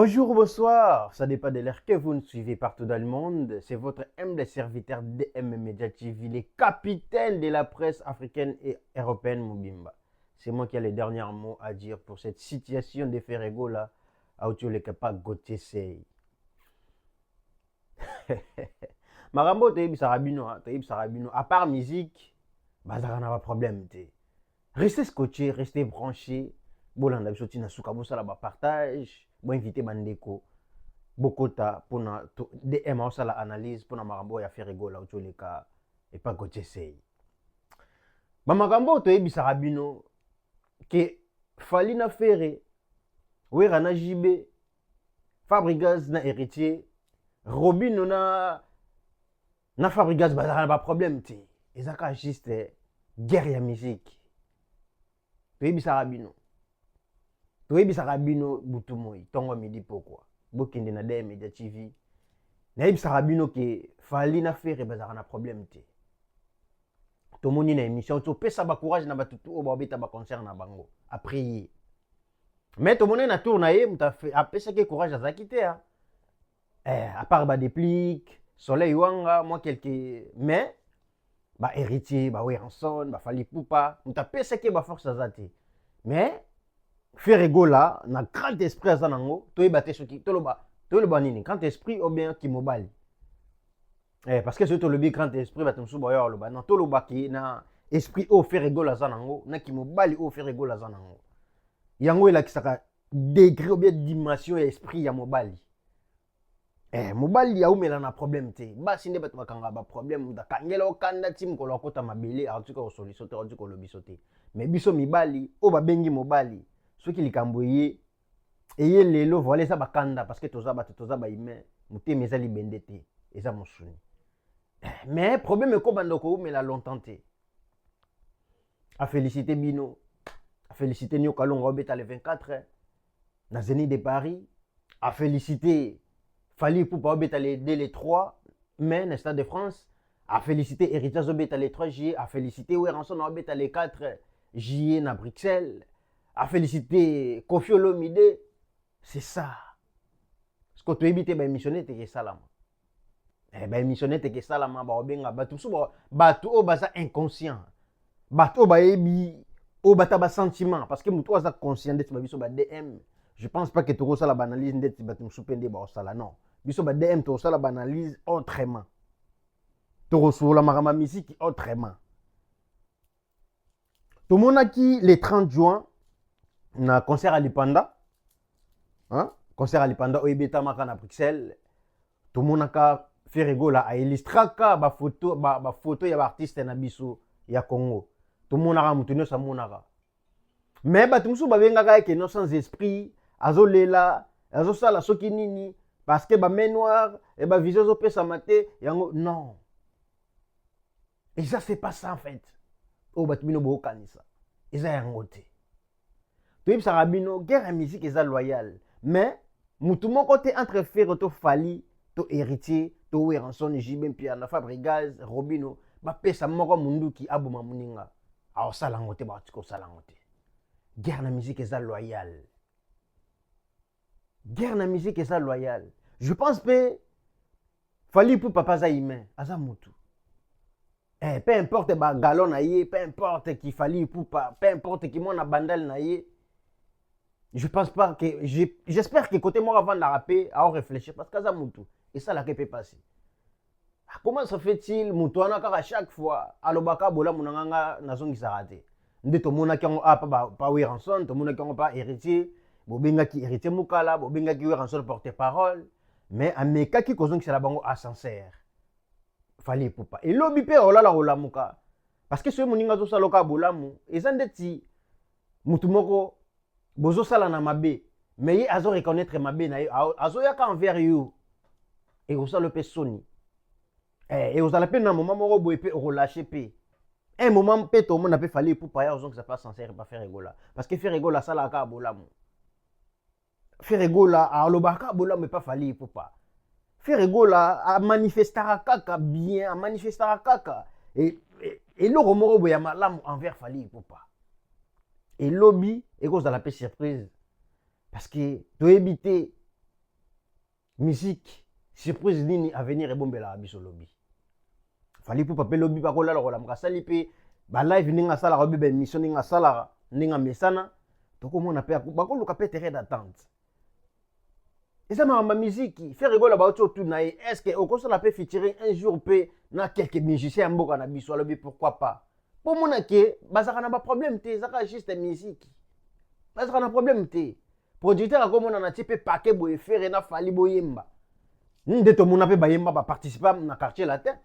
Bonjour ou bonsoir, ça dépend de l'heure que vous nous suivez partout dans le monde. C'est votre humble serviteur DM Media TV, le capitaine de la presse africaine et européenne Mubimba. C'est moi qui ai les derniers mots à dire pour cette situation de Ferrego là, à le Kapa Gauthier Sey. Marambo Toyib Sarabino, à part musique, bazar n'a pas problème. Restez scotché, restez branché. Bolanda bisoti na suka bosala ba partage, bo inviter bandeko. Bokota pour na DM osala analyse pour na makambo ya Ferrego la otoleka et pas Gauthier Sey. Ba makambo toyebisaka bino ke fali na Ferre, wera na JB, Fabregas na héritier, Robino na Fabregas bazala ba problème te. Ezaka juste guerre ya musique. Toyebisaka bino. Toyebisaka bino butu moi, tongo midi pourquoi. Bokende na DM Media TV. Nayebisaka bino ke fali na Ferre bazala na problème te. Tomoni na émission to pesa ba courage na batutu o ba beta ba concert na bango a prier. Mais tomoni na tour na ye muta fait a pesa ke courage azaki te hein. À part ba déplique, Soleil Wanga, moi quelques mais ba héritier, ba Weranson, ba Fali Poupa, muta pesa ke ba force azati. Mais Ferrego là na grand esprit azanango, to yebate soki toloba nini, grand esprit ou bien kimobali. Parce que c'est le grand esprit batumsu boyo loba na toloba ki na esprit o Ferrego la zanango na kimobali o Ferrego la zanango. Yango ela kisaka degré ou bien dimension ya esprit ya mobali. Mobali ya umela na problème te. Basi nde bato bakanga ba problème da kangela okanda tim ko lokota mabele artuka o solution te artuka lo bisote. Mais biso mibali o ba bengi mobali soki likambo ye eye lelo voilà ça bakanda parce que toza ba humain mutema eza libende te eza mosuni. Mais problème ko bandoko umela longtemps te. A féliciter Bino, a féliciter Nyo Kalonga obeta le 24 na Zénith de Paris, a féliciter Fali Poupa obeta le 3 mai na Stade de France, a féliciter Héritage obeta le 3 juillet, a féliciter Weranson obeta le 4 juillet na Bruxelles, a féliciter Kofi Olomide, c'est ça. Ce que tu évité ba missionner te salama. Ba missionner te salama ba obenga batu so batu o baza inconscient. Batu ba yebi o bata ba sentiment parce que mutu aza conscient de biso ba DM. Je pense pas que tu ressala ba analyse ndeti batu musupende ba osala non. Biso ba DM to osala ba analyse autrement. To resoula makama musique autrement. To monaki le 30 juin na concert à Lipanda. Hein? Concert à Lipanda oyebeta maka na Bruxelles. To monaka Ferrego la a illustraka ba photo ya ba artiste na biso ya Congo. To monaka mutu nyonso monaka. Mais bato musu babengaka ke no sans esprit, azolela, azosala soki nini parce que ba main noire et ba vision zo pesa maté yango non. Et ça c'est pas ça en fait. O bato bino bo kanisa. Eza yango te. To yebisa rabino guerre ya musique eza loyal, mais mutu moko te entre Ferre to Fali to héritier to Weranson JB Pierre na Fabregas Robino ba pesa moko munduki aboma muninga. A osala ngo te ba tiko osala ngo te. Guerre na musique eza loyal. Guerre na musique eza loyal. Je pense que Fali pour papa za humain, aza mutu. Peu importe ba galon na ye, peu importe qui Fali pour pas, peu importe qui mon bandal na ye. Je pense pas que j'espère que côté moi avant de la rapper, à réfléchir parce que ça mutu et ça la peut passer. Comment se fait-il mutu ana à chaque fois alobaka bola munanga nazongi sarate. Nde to mona ki pa Weranson, to mona ki pa héritier, bobenga ki héritier mukala, bobenga ki Weranson porte-parole, mais ameka ki kozongi sala bango ascenseur. Fali Poupa. Et lobi pe olala olamuka. Parce que ce moninga zo saloka bolamu, ezandeti mutu moko bozo sala na mabe, mais ye azo reconnaître mabe na ye, azo yaka envers you. Et osala pe soni. Et osala pe na moment moko boye pe relâcher pe. Un moment peut tout le monde a fallu pour pas que ça passe sincère pas faire rigola parce que faire rigola ça la ka bolamu faire rigola a lobaka bolamu pas fallu pour pas faire rigola a manifestera kaka bien a manifestera kaka et le romoro boya malamu envers fallu pour pas et lobby et cause de la paix surprise parce que tu éviter musique surprise nini à venir ebombela biso lobby fali pour pape lobby pa kola la mkasali pe ba live ninga sala ko be mission ninga sala ninga mesana to ko mona pe ba ko luka pe terrain d'attente et ça ma musique faire rigoler ba autour na est-ce que au ko sala pe featuring un jour pe na quelques musiciens mboka na biso lobby pourquoi pas pour mona ke bazaka na ba problème te zaka juste musique bazaka na problème te producteur akomona na type paquet boye faire na fali boyemba nde to mona pe bayemba ba participer na quartier latin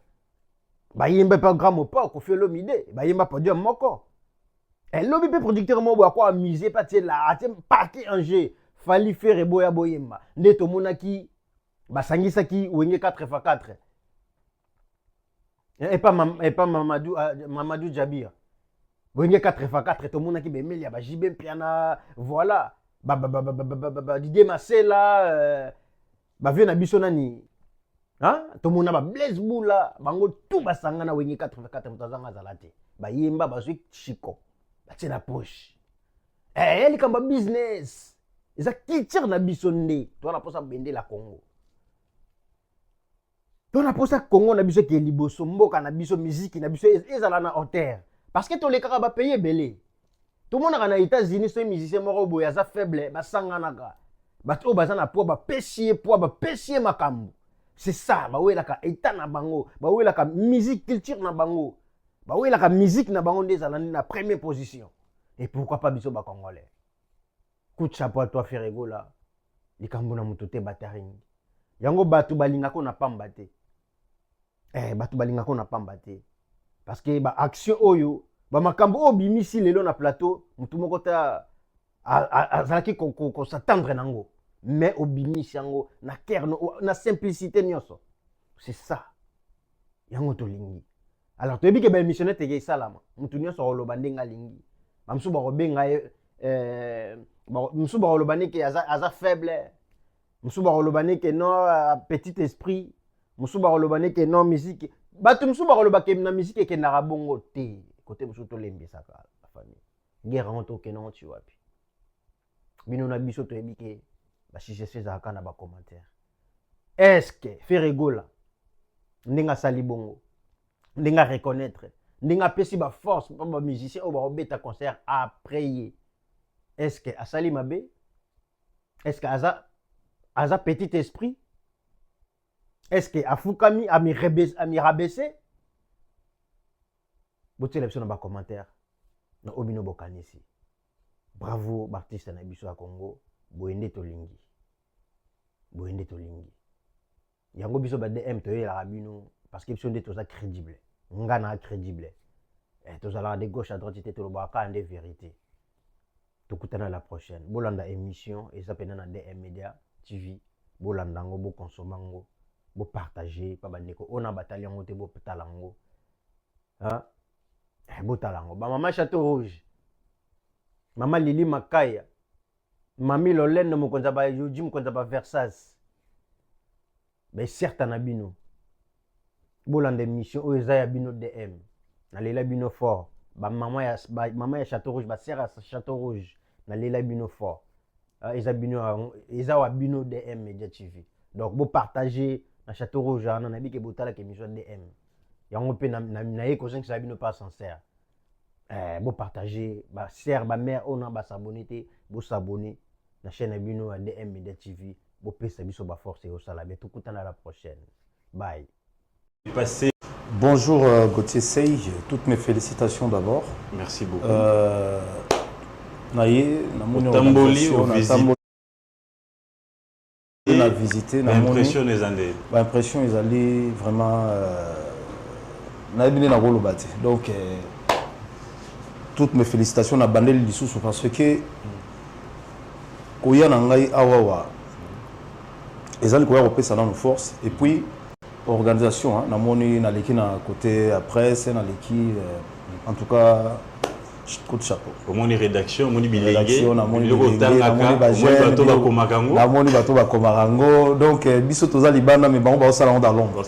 bayemba pas grand mot pas ko fait l'omide bayemba podium moko et lobby pe producteur mo boya ko amuser pas tie la atem paquet en jeu fali faire boya boyemba nde to mona ki basangisa ki wenge 4x4 et pas Mamadou Jabir wenge 4x4 to mona ki bemelia ba jibe piana voilà Didier Masela ba vie na biso nani hein to mona ba Blaise Boula bango tout basanga na wenge 4x4 mutazanga zalate ba yemba ba zwi chiko ba tena poche eli kamba business eza culture na biso nde to na posa bende la Congo to na posa Congo na biso ke liboso mboka na biso musique na biso ezala na hauteur parce que to le kaka ba payer belé. Tout le monde dans les États-Unis, ces musiciens moraux, ils sont faibles, ils sont sanganaga. Bato bazana po ba pesier makambu. C'est ça, ba wela ka état na bango, ba wela ka musique culture na bango. Ba wela ka musique na bango des alani na première position. Et pourquoi pas biso ba congolais. Coup de chapeau à toi Ferrego là. Likambo na mutote bataring. Yango batu balinga ko na pamba te. Batu balinga ko na pamba te. Parce que ba action oyo ba makambo obimisi lelo na plateau mutu moko ta azalaki ko s'attendre nango mais obimisi yango na cœur na simplicité nyonso c'est ça yango to lingi alors to ebike ba missionnaire tege salama mutu nyonso oloba ndenga lingi bamsu ba robenga musu ba oloba ke aza faible musu ba oloba ke non petit esprit musu ba oloba ke non musique batu musu ba oloba ke na musique ke na bongo te côté musu to lembi saka la famille guerre honto ke non tu wapi bino na biso to ebike ba chiche za kana ba commentaire est-ce que Ferregola ndinga sali bongo ndinga reconnaître ndinga pesi ba force pa ba musicien o ba obeta concert après est-ce que asali mabe est-ce que aza petit esprit est-ce que afukami ami rabaisser bote la na ba commentaire na obino bokanisi bravo artiste na biso ya Congo boende to lingi yango biso ba DM to yela rabino parce que biso nde toza crédible ngana crédible tozala de gauche à droite te to baka ande vérité tokutana la prochaine bolanda émission et ça pena na DM Media TV bolanda ngo bo consommer ngo bo partager pa bandeko ona batali yango te bo petalango hein botalango ba mama Château Rouge mama Lili Makaya mami Lolene mokonza ba Yoji mokonza ba Versace mais certes na bino bolanda émission o ezaya bino DM na lela bino fort ba mama ya Château Rouge ba sera Château Rouge na lela bino fort eza wa bino DM Media TV donc bo partager na Château Rouge na bike botala ke émission DM yango pe na ye ko sengi sa bino pas sincère bo partager ba sœur ba mère on ba s'abonner te bo s'abonner na chaîne bino à DM Media TV bo pesa biso ba force au sala be tukutana la prochaine bye. Bonjour Gauthier Sey, toutes mes félicitations d'abord. Merci beaucoup. Naye na moni Tamboli na visité na moni impression ils allaient vraiment na bine na golo bati. Donc toutes mes félicitations na bandeli lisusu parce que koya na ngai awawa ezali koya kopesa na force et puis organisation na moni na leki na côté presse na leki en tout cas coup de chapeau. Au moins rédaction, moni bilingue, na moni bato ba komarango donc biso toza libana mais bango ba salon dans l'ombre.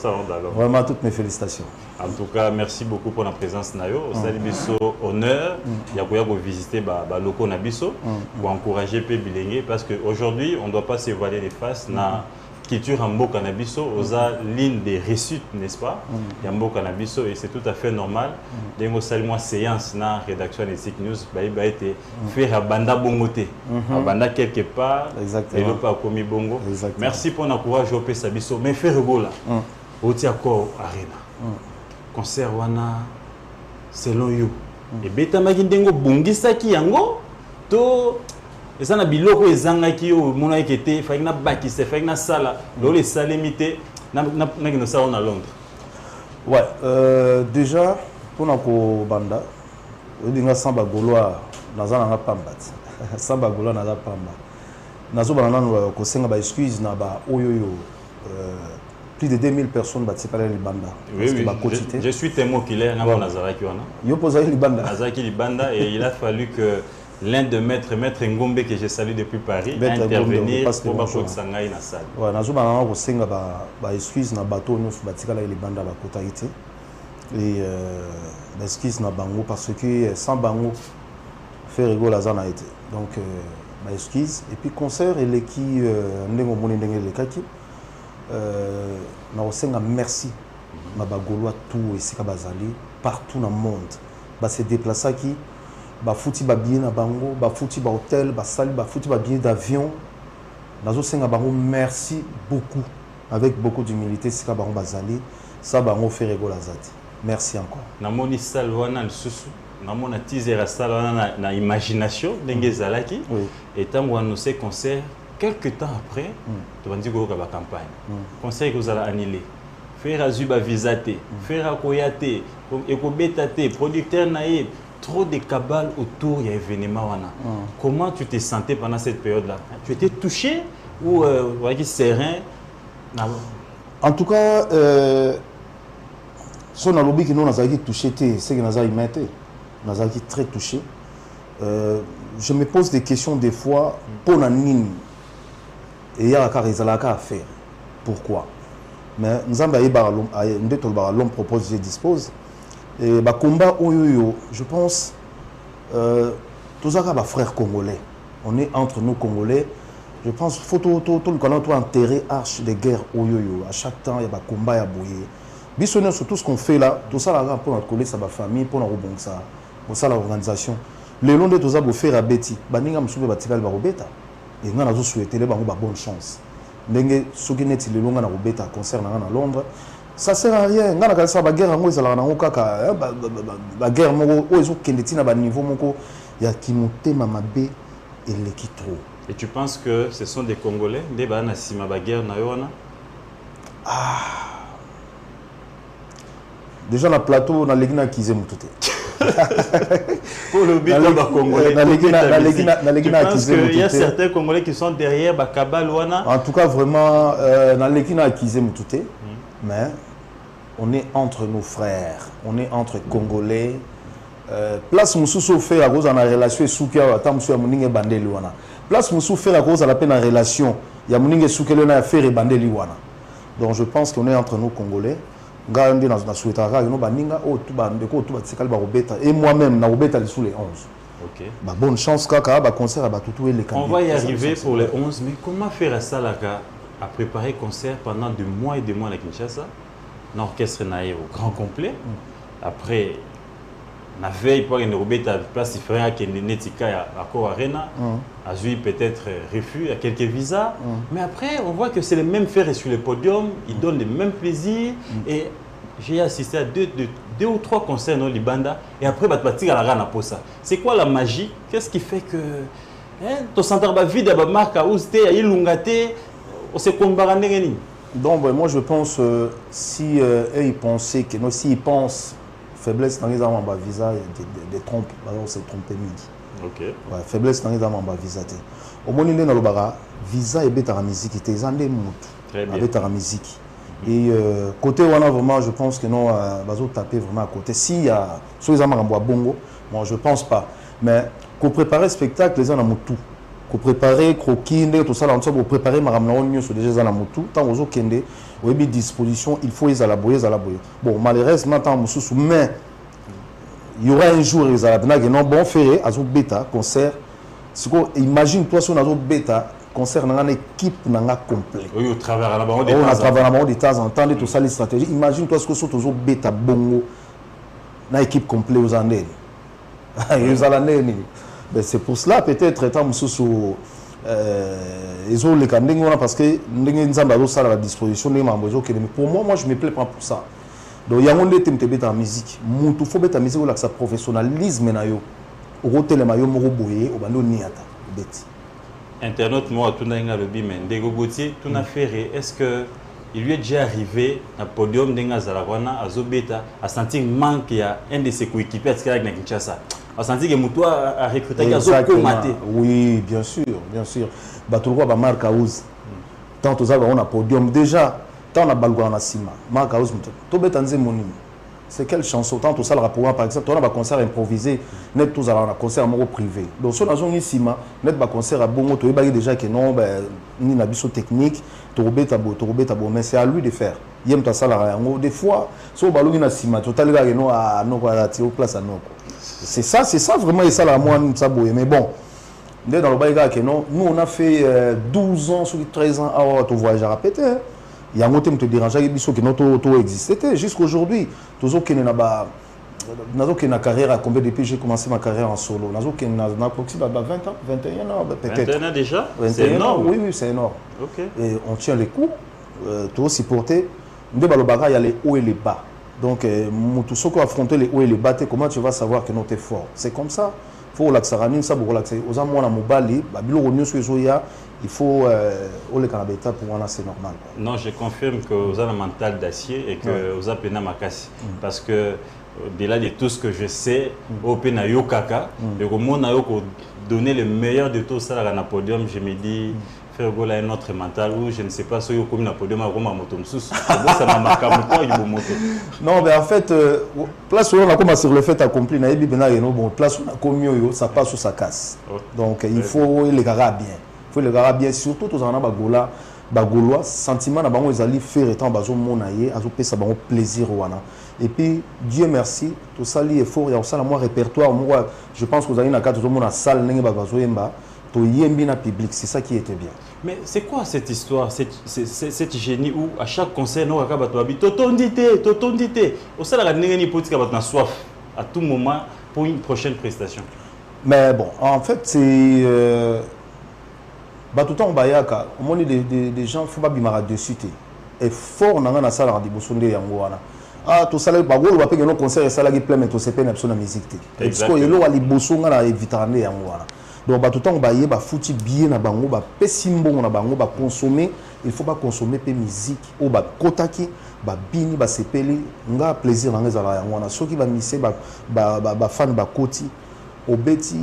Vraiment toutes mes félicitations. En tout cas, merci beaucoup pour la présence nayo. Osali biso honneur ya koya go visiter ba loko na biso pour encourager pe bilingue parce que aujourd'hui on doit pas se voiler les faces na culture Ambo Cannabiso, osa l'une des réussites, n'est-ce pas? Ambo Cannabiso, et c'est tout à fait normal. Dengo salement séance na rédaction des Sick News, bah été faire à Banda Bongote, à Banda quelque part, et le pas commis Bongo. Merci pour notre courage au Sabiso, mais faire là, au Tiako Arena, concert wana, selon you, et beta magindengo bungisa ki yango, to. Et ça, na biloko ezanga ki o mona ekete fa na baki se fa na sala lo les salimité na ça on à Londres. Ouais, déjà pour na ko banda odinga samba goloa nazana na pamba. Samba goloa na pamba. Nazo bana na ko senga ba excuse na ba oyoyo plus de 2000 personnes bati par les banda. Oui, je suis témoin oculaire na Nazaraki wana. Yo posa li banda. Nazaraki li banda et il a fallu que l'un de maître Ngombe que je salue depuis Paris a intervenir pour que Sangai na salle. Ouais, nazo bana ko senga ba excuse na bateau nous batikala li banda la kotaité. Et excuse na bango parce que sans bango faire rigolo la zana été. Donc ba excuse et puis concert et les qui ndengo moni ndenge le kaki na osenga merci na ba goloa tout et sika bazali partout dans le monde. Ba se déplacer qui ba fouti ba billet na bango, ba fouti ba hôtel, ba sali ba fouti ba billet d'avion. Nazo senga bango merci beaucoup avec beaucoup d'humilité sika bango bazali, ça bango fait rigolo azati. Merci encore. Na moni salle wana lisusu, na mona teaser salle wana na imagination ndenge zalaki et tant on annoncé concert quelques temps après, tu vas dire que la campagne. Conseil que vous allez annuler. Faire à Zuba Visate, faire à Koyate, Ekobetate, producteur naïf, trop de cabales autour de l'événement. Comment tu te sentais pendant cette période-là? Tu étais touché ou serein? En tout cas, si on a lobby que nous avons touché, c'est que nous avons été très touché. Je me pose des questions des fois pour la nine. Et il y a à faire. Pourquoi? Mais nous avons l'homme propose, je dispose. Et le combat, je pense, tous les frères congolais, on est entre nous congolais. Je pense qu'il faut tout le Canada enterrer arche de guerre. À chaque temps, il y a des combats à bouiller. Bisonner sur tout ce qu'on fait là, tout ça pour notre collègue, sa famille, pour notre rebondir, pour ça l'organisation. Le long de tout ça, pour faire à Betty, Baninga Msoube Batikal Barobeta. Et nous avons souhaité les bonne chance. Ndenge soki neti le longa na robeta concert na Londres, ça sert à rien. Ngana ka sa ba guerre ngo ezala na kaka ba guerre moko o ezo kendeti na ba niveau moko ya kimotema mabe eleki trop. Et tu penses que ce sont des Congolais nde ba na sima ba guerre na yona? Déjà na plateau na legina kize mutute. Pour le but de Congolais. Il y a certains Congolais qui sont derrière Bakabal Wana. En tout cas, vraiment, dans l'équipe Akizé Moutoute, mais on est entre nos frères, on est entre Congolais. Place Moussou fait à cause de la relation et Soukia, attends, Moussou Mouningue Bandeli Wana. Place Moussou fait à cause de la peine en relation, il y a Mouningue Soukia Lena faire et Bandeli Wana. Donc je pense qu'on est entre nous Congolais. Et moi-même, na Robeta sous les 11. Ok. Bonne chance, Kaka, concert à Batutou et les On va y arriver pour les 11, mais comment faire ça là, à préparer concert pendant des mois et des mois à Kinshasa? L'orchestre naïe au grand complet. Après, la veille pour une Robeta place différente qui est Netika à Accor Arena, a joué peut-être refus à quelques visas. Mais après, on voit que c'est les mêmes faits sur le podium, ils donnent les mêmes plaisirs. Et j'ai assisté à deux ou trois concerts dans Libanda. Et après, tu as la posa. C'est quoi la magie? Qu'est-ce qui fait que ton centre va vide, à marque, à Ousté, à Ilungate, on se combat. Donc, moi, je pense, si ils pensaient que, non, s'ils pensent faiblesse dans les armes en visa, des trompes, c'est trompé midi. Ok. Ouais, faiblesse dans les armes en visa. Au moins, il y a un visa et bêta la musique, il y a des mots. Très bien. Avec la musique. Et côté on a vraiment, je pense que non, bazo taper vraiment à côté. Si il y a sur les amants en bongo, moi je pense pas. Mais pour préparer le spectacle, les gens ont tout. Pour préparer croquis, tout ça, pour préparer ma ramon sur déjà dans tout. Tant aux autres kende, au début disposition, il faut les alaboyer, Bon, malheureusement tant sous mais il y aura un jour les alabna qui non bon faire à bêta concert. Imagine toi sur un bêta concert dans une équipe complet. Oui, au travers à la on a travaillé de temps en temps, tout ça, les stratégies. Imagine-toi ce que c'est toujours bêta bongo dans l'équipe complète aux années. C'est pour cela, peut-être, étant sous ils ont les candidats parce que nous avons ça à la disposition des membres. Mais pour moi, je ne me plais pas pour ça. Donc, il y a un monde en musique. Il faut que la musique ait un professionnalisme. Au côté de maillot, au boye, au bando niata. Internaute, moi, tout le monde mais Ndego Gauthier, tout n'a fait. Est-ce que il lui est déjà arrivé à podium d'Enga Zarawana, à Zobeta, à sentir manque qu'il y a un de ses coéquipiers avec Kinshasa, à sentir que Moutoua a recruté à Zokomate. Oui, bien sûr, bien sûr. Batulwa ba Marc Aouz. Tant aux arbres on a podium déjà. Tant on a Balgouan à Sima. Marc Aouz, tout betanze monim. C'est quelle chanson? Tant tout ça le rapport par exemple, on a un concert improvisé, net tous à un concert en privé. Donc sur la zone ici, net un concert à Bongo, tu es déjà que non, ni na biso technique, tu abo, mais c'est à lui de faire. Yem ta salle des fois, sur ballon na Sima, tu as le non à non à tirer place à non. C'est ça vraiment et ça la moi ça boue. Mais bon, dans le baïga que non, nous on a fait 12 ans sur 13 ans à ton voyage à répéter. Il y a un thème te dérangeait que notre existait jusqu'aujourd'hui. Toujours qu'il n'a pas une carrière à combien depuis j'ai commencé ma carrière en solo. N'a approximativement 20 ans, 21 ans peut-être. 21 ans déjà. C'est énorme. Oui, c'est énorme. Okay. Et on tient les coups. Tout supporter. Il y a les hauts et les bas. Donc, tout ce qui affronter les hauts et les bas, comment tu vas savoir que notre est fort? C'est comme ça. Il faut relaxer. Aux amours à Mobali, il faut les canabétas pour moi c'est normal. Non, je confirme que vous avez un mental d'acier et que vous avez un makasi. Parce que au-delà de tout ce que je sais, au Penayo Kaka, le monde a donné le meilleur de tout ça à la podium. Je me dis, faire gola un autre mental ou je ne sais pas si vous comme la podium à Roma Motomsous. Ça m'a marqué à moto. Non, mais en fait, place où on a commencé sur le fait accompli, place où on a commis, ça passe ou ça casse. Donc il faut les garder bien. Il faut les garder bien, surtout tous en a bagolois, sentiment na bango ezali faire étant bazo monaye, azo pesa bango plaisir wana. Et puis Dieu merci, tout ça li effort, il y a aussi moi répertoire, moi je pense que vous avez na carte tout le monde na salle nenge bazo yemba, to yembi na public, c'est ça qui était bien. Mais c'est quoi cette histoire, cette génie où à chaque concert nous akaba to habite totondité, au sein la nenge ni politique ba na soif à tout moment pour une prochaine prestation. Mais bon, en fait c'est tout le temps au moins des gens faut pas bimara dessus et fort dans la salle de bosonde yangoana ah tout ça le bagolo va payer nos concerts ça la qui plein mais tout c'est pas une musique parce que yelo ali bosonga na évitande yangoana donc tout le temps ba fouti bien na bango ba pesimbo na bango ba consommer il faut pas consommer pe musique ou ba kotaki ba bini ba sepeli nga plaisir na ngeza yangoana ceux qui va misser ba fan ba koti obeti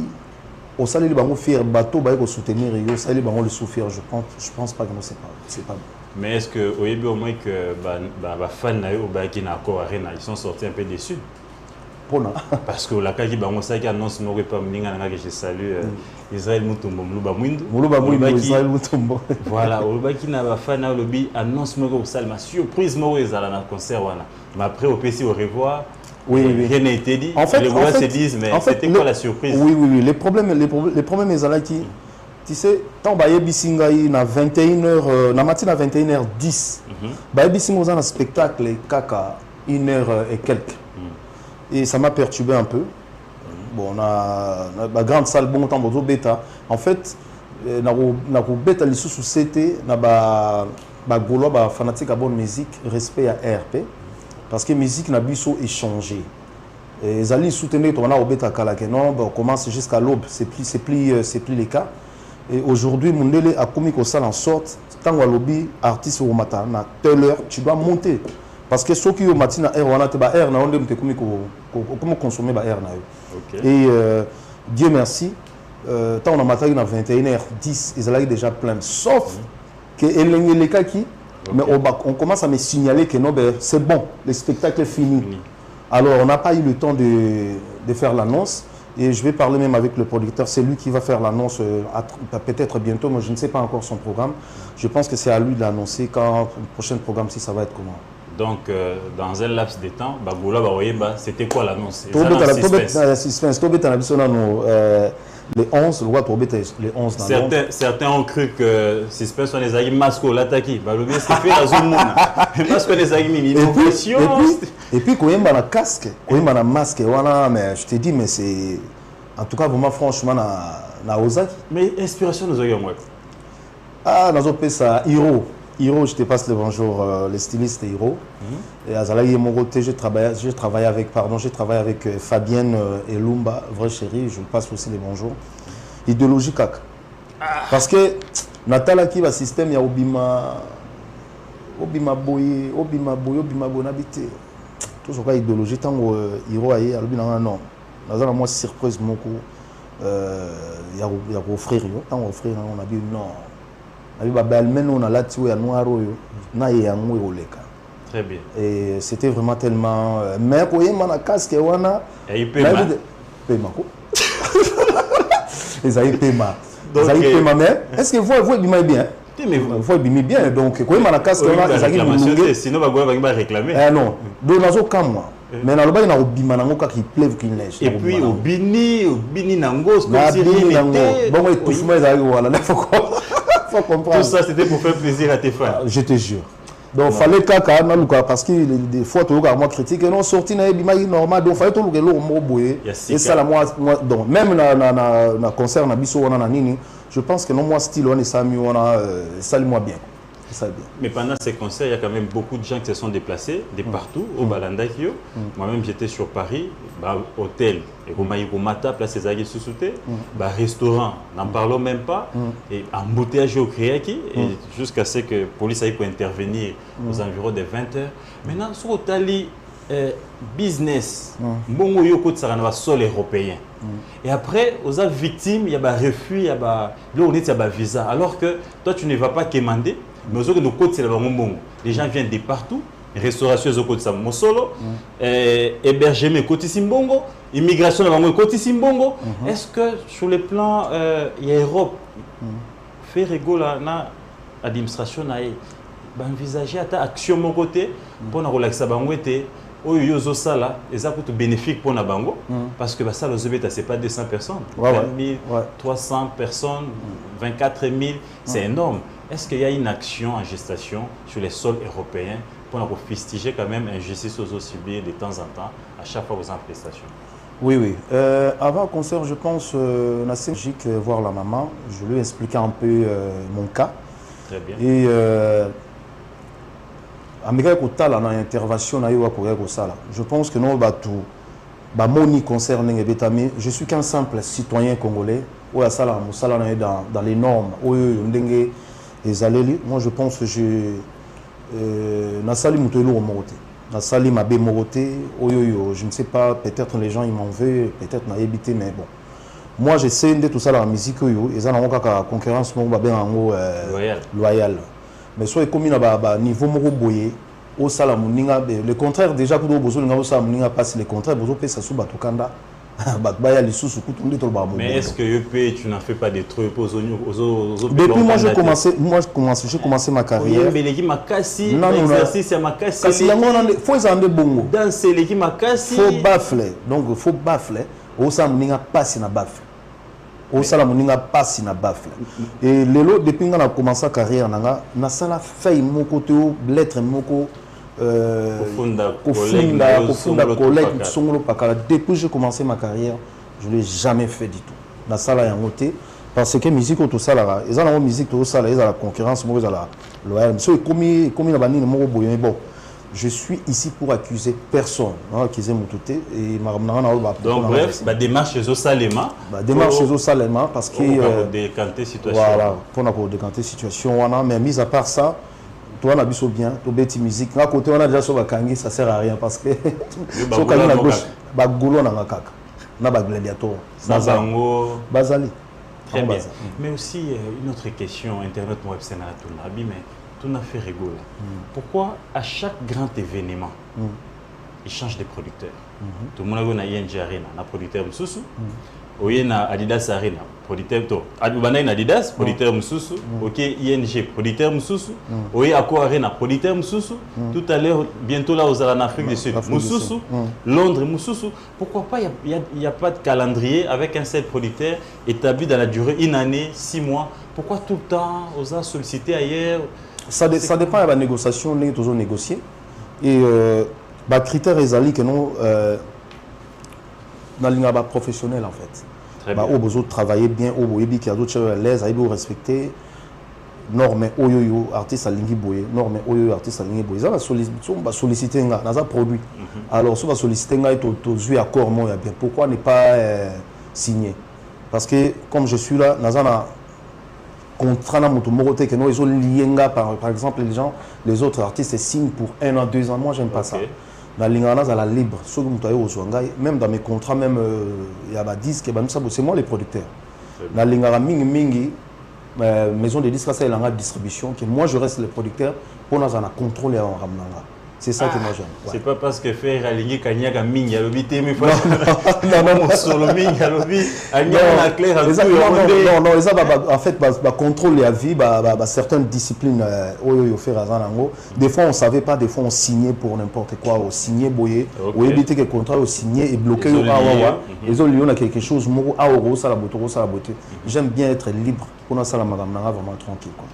au salut les bango faire bateau ba ko soutenir yo salut les bango le souffrir je pense pas que c'est pas bon. Mais est-ce que au début au moins que ba fan na yo ba qui na encore arena ils sont sortis un peu déçus pona parce que la kaki bango ça qui annonce mo pas mninga nga que je salue Israël Mutombo Muluba Mwindo Israël Mutombo voilà au ba qui na ba fan na lobby annonce mo ko salma surprise mo ezala na concert wana mais après au PC au revoir. Oui, rien n'a été dit. En fait, les voix se disent, mais c'était quoi la surprise? Oui. Les problèmes, qui, tu sais, tant que Bisinga na 21h, na matin à 21h10, Bisinga dans un spectacle, kaka 1h et quelques. Et ça m'a perturbé un peu. Bon, on a la grande salle, bon temps, bon bêta. En fait, na bêta les sous-sociétés, na ba golo, ba fanatique à bonne musique, respect à RP. Parce que la musique n'a pas échangé. Les alliés soutenaient qu'on a au bêta non, on commence jusqu'à l'aube, c'est plus le cas. Et aujourd'hui, Mundele a commis que ça en sorte, tant que lobby artiste au matin, à telle heure, tu dois monter. Parce que ceux qui au matin à air, on a te air, on a commis comment consommer air na. Et Dieu merci, tant on a matin à 21h10, ils allaient déjà plein. Sauf que les cas qui mais on commence à me signaler que non, c'est bon, le spectacle est fini. Alors, on n'a pas eu le temps de faire l'annonce. Et je vais parler même avec le producteur. C'est lui qui va faire l'annonce peut-être bientôt. Moi, je ne sais pas encore son programme. Je pense que c'est à lui d'annoncer quand le prochain programme, si ça va être comment. Donc, dans un laps de temps, c'était quoi l'annonce? Suspense. les 11, le roi Torbet, les 11 dans Londres. Certains ont cru que suspense sont les aguilles masques l'attaqué. Bah, le bien, c'est fait à Zumuna. Les masques les aguilles, et puis, quand il y a un casque, quand il y a un masque, mais je te dis, mais c'est. En tout cas, vraiment, franchement, na Ozaki. Mais inspiration, nous avons moi. Ah, nous avons fait ça, Hiro. Hiro, je te passe le bonjour, le styliste Hiro. Et à Zalaï et Moroté, j'ai travaillé avec Fabienne Elumba, vraie chérie, je lui passe aussi les bonjours. Idéologie kaka. Parce que Natala qui va système, il y a Obima Boye, n'habite. Tout ce qui est idéologie, tant que Hiro a eu, non. Nous avons moi surprise, il y a vos frères, tant que frère, on a dit non. Très bien. Et c'était vraiment tellement. Mais quand il y a un casque, il y a un paiement. Ils ont paiement. Mais est-ce que vous bimez bien? Vous bimez bien. Donc, quand il y a un casque, il y a un sinon, on va réclamer. Non. Donc, nous avons moi. Mais dans le bas, il y a un bima qui pleuve, qui neige. Et puis, au bini nangos, comme si il bon, et tout le monde, tout ça, c'était pour faire plaisir à tes fans. Je te jure. Donc, il fallait que parce que des fois, tu as moi critique, non, sorti na bima normal, donc il fallait que l'eau moboye. Et ça, moi, donc, même dans concert, na biso, on a nini, je pense que non, moi, style, on est sami, on a sali moi bien. Mais pendant ces concerts, il y a quand même beaucoup de gens qui se sont déplacés de partout au Balandakio. Moi-même, j'étais sur Paris, hôtel, et Mata, place César Soussouté, restaurant, n'en parlons même pas, et embouteillage au Créaki, jusqu'à ce que la police ait pu intervenir aux environs des 20h. Maintenant, sur Otali, business, bon, il y a un sol européen. Et après, aux victimes, il y a un refus, il y a un visa. Alors que toi, tu ne vas pas quémander. Mais aux autres, les gens viennent de partout. Restauration, ils ont ça solo. Hébergement, côté Simbongo. Immigration, côté Simbongo. Est-ce que sur le plan, il y a Europe, faire rigoler l'administration, envisager à action mon côté pour relaxer bangoté. Oh, yozo sala, et ça coûte bénéfique pour Nabango, parce que ça, c'est pas 200 personnes, 20 000, 300 personnes, 24 000, c'est énorme. Est-ce qu'il y a une action en gestation sur les sols européens pour fustiger quand même injustice aux subir de temps en temps, à chaque fois aux prestations? Oui. Avant le concert, je pense, c'est logique voir la maman. Je lui ai expliqué un peu mon cas. Très bien. Et je pense que nous, je suis qu'un simple citoyen congolais dans les normes. Moi, je pense que je ne sais pas, peut-être les gens ils m'en veulent, peut-être n'a évité, mais bon. Moi, j'essaie de tout ça dans la musique, ils ont une concurrence loyale. Mais soit comme il y a niveau boyé au salamuninga le contraire déjà que nous salamuninga passe le contraire vous peut ça sous batukanda batbaya les sous kutundi to ba. Mais est-ce que tu n'en fais pas des trucs aux depuis moi j'ai commencé ma carrière mais les makasi l'exercice à makasi kasi yango faut ezande bongo dans c'est les makasi faut baffler donc faut baffler au salamuninga passe na baffler au salamuninga passe na baffle et lelo depuis qu'on a commencé carrière na sala feuille moko to lettre moko kofunda collègue songolo pakala depuis j'ai commencé ma carrière je l'ai jamais fait du tout na sala yango te parce que musique tout ça là ils ont la musique tout ça là ils ont la concurrence moko ils ont la loyal so komi na banini moko boyo bon. Je suis ici pour accuser personne. Accuser mon touté et donc bref, démarche chez Osalema. Démarche chez Osalema parce que pour décanter situation. Voilà, pour décanter situation. Mais mis à part ça, toi on a bien, tu bêtis musique. À côté on a déjà sur Bakangi, ça sert à rien parce que sur Kangi la gauche, Bagolo na ngakaka, na Bagladiator, Bazali. Très bien. Mais aussi une autre question, Internet web Sénat mais tout n'a fait rigoler. Pourquoi à chaque grand événement, ils changent de producteur. Tout le monde a ING Arena, un producteur Moussou. Il y a Adidas Arena, producteur Adidas, producteur Moussou. Ok, ING, producteur Moussou. Il y a Aqua Arena, producteur Moussou. Tout à l'heure, bientôt là, en Afrique du Sud, Moussou. Londres, Moussou. Pourquoi pas, il n'y a pas de calendrier avec un seul producteur établi dans la durée, une année, 6 mois. Pourquoi tout le temps, on a sollicité ailleurs? Ça dépend de la négociation, on est toujours négocié. Et les critères ezali que nous dans le professionnel en fait. Très bien. Au besoin de travailler bien, au besoin de qu'il y a d'autres choses à l'aise, il faut respecter normes oyoyo artiste alingi boye, normes oyoyo artiste alingi boye. Ça va solliciter un gars, dans un produit. Alors si on va solliciter un gars, tu as accord moi bien. Pourquoi ne pas signer? Parce que comme je suis là, dans un contrat na moto morote que nous ils ont lié par exemple les autres artistes signent pour 1 an 2 ans. Moi j'aime pas ça. Dans l'ingana à la libre, même dans mes contrats, même il y a des disques, c'est moi les producteurs. Dans l'ingana mingi maison de disques, c'est la distribution que moi je reste le producteur pour nous en contrôler en ramnanga. C'est ça que moi j'aime. C'est pas parce que faire aligner Kanyaga Mingi à l'objet mais fois non solo Mingi à l'objet Anya clair non en fait contrôle la vie certaines disciplines au faire à Zanango. Des fois on savait pas, des fois on signait pour n'importe quoi, on signait boyer ou éviter que le contrat au signé et bloqué au awa les autres on a quelque chose moro à euro ça la beauté. J'aime bien être libre pour nous ça la madame nanga vraiment tranquille quoi.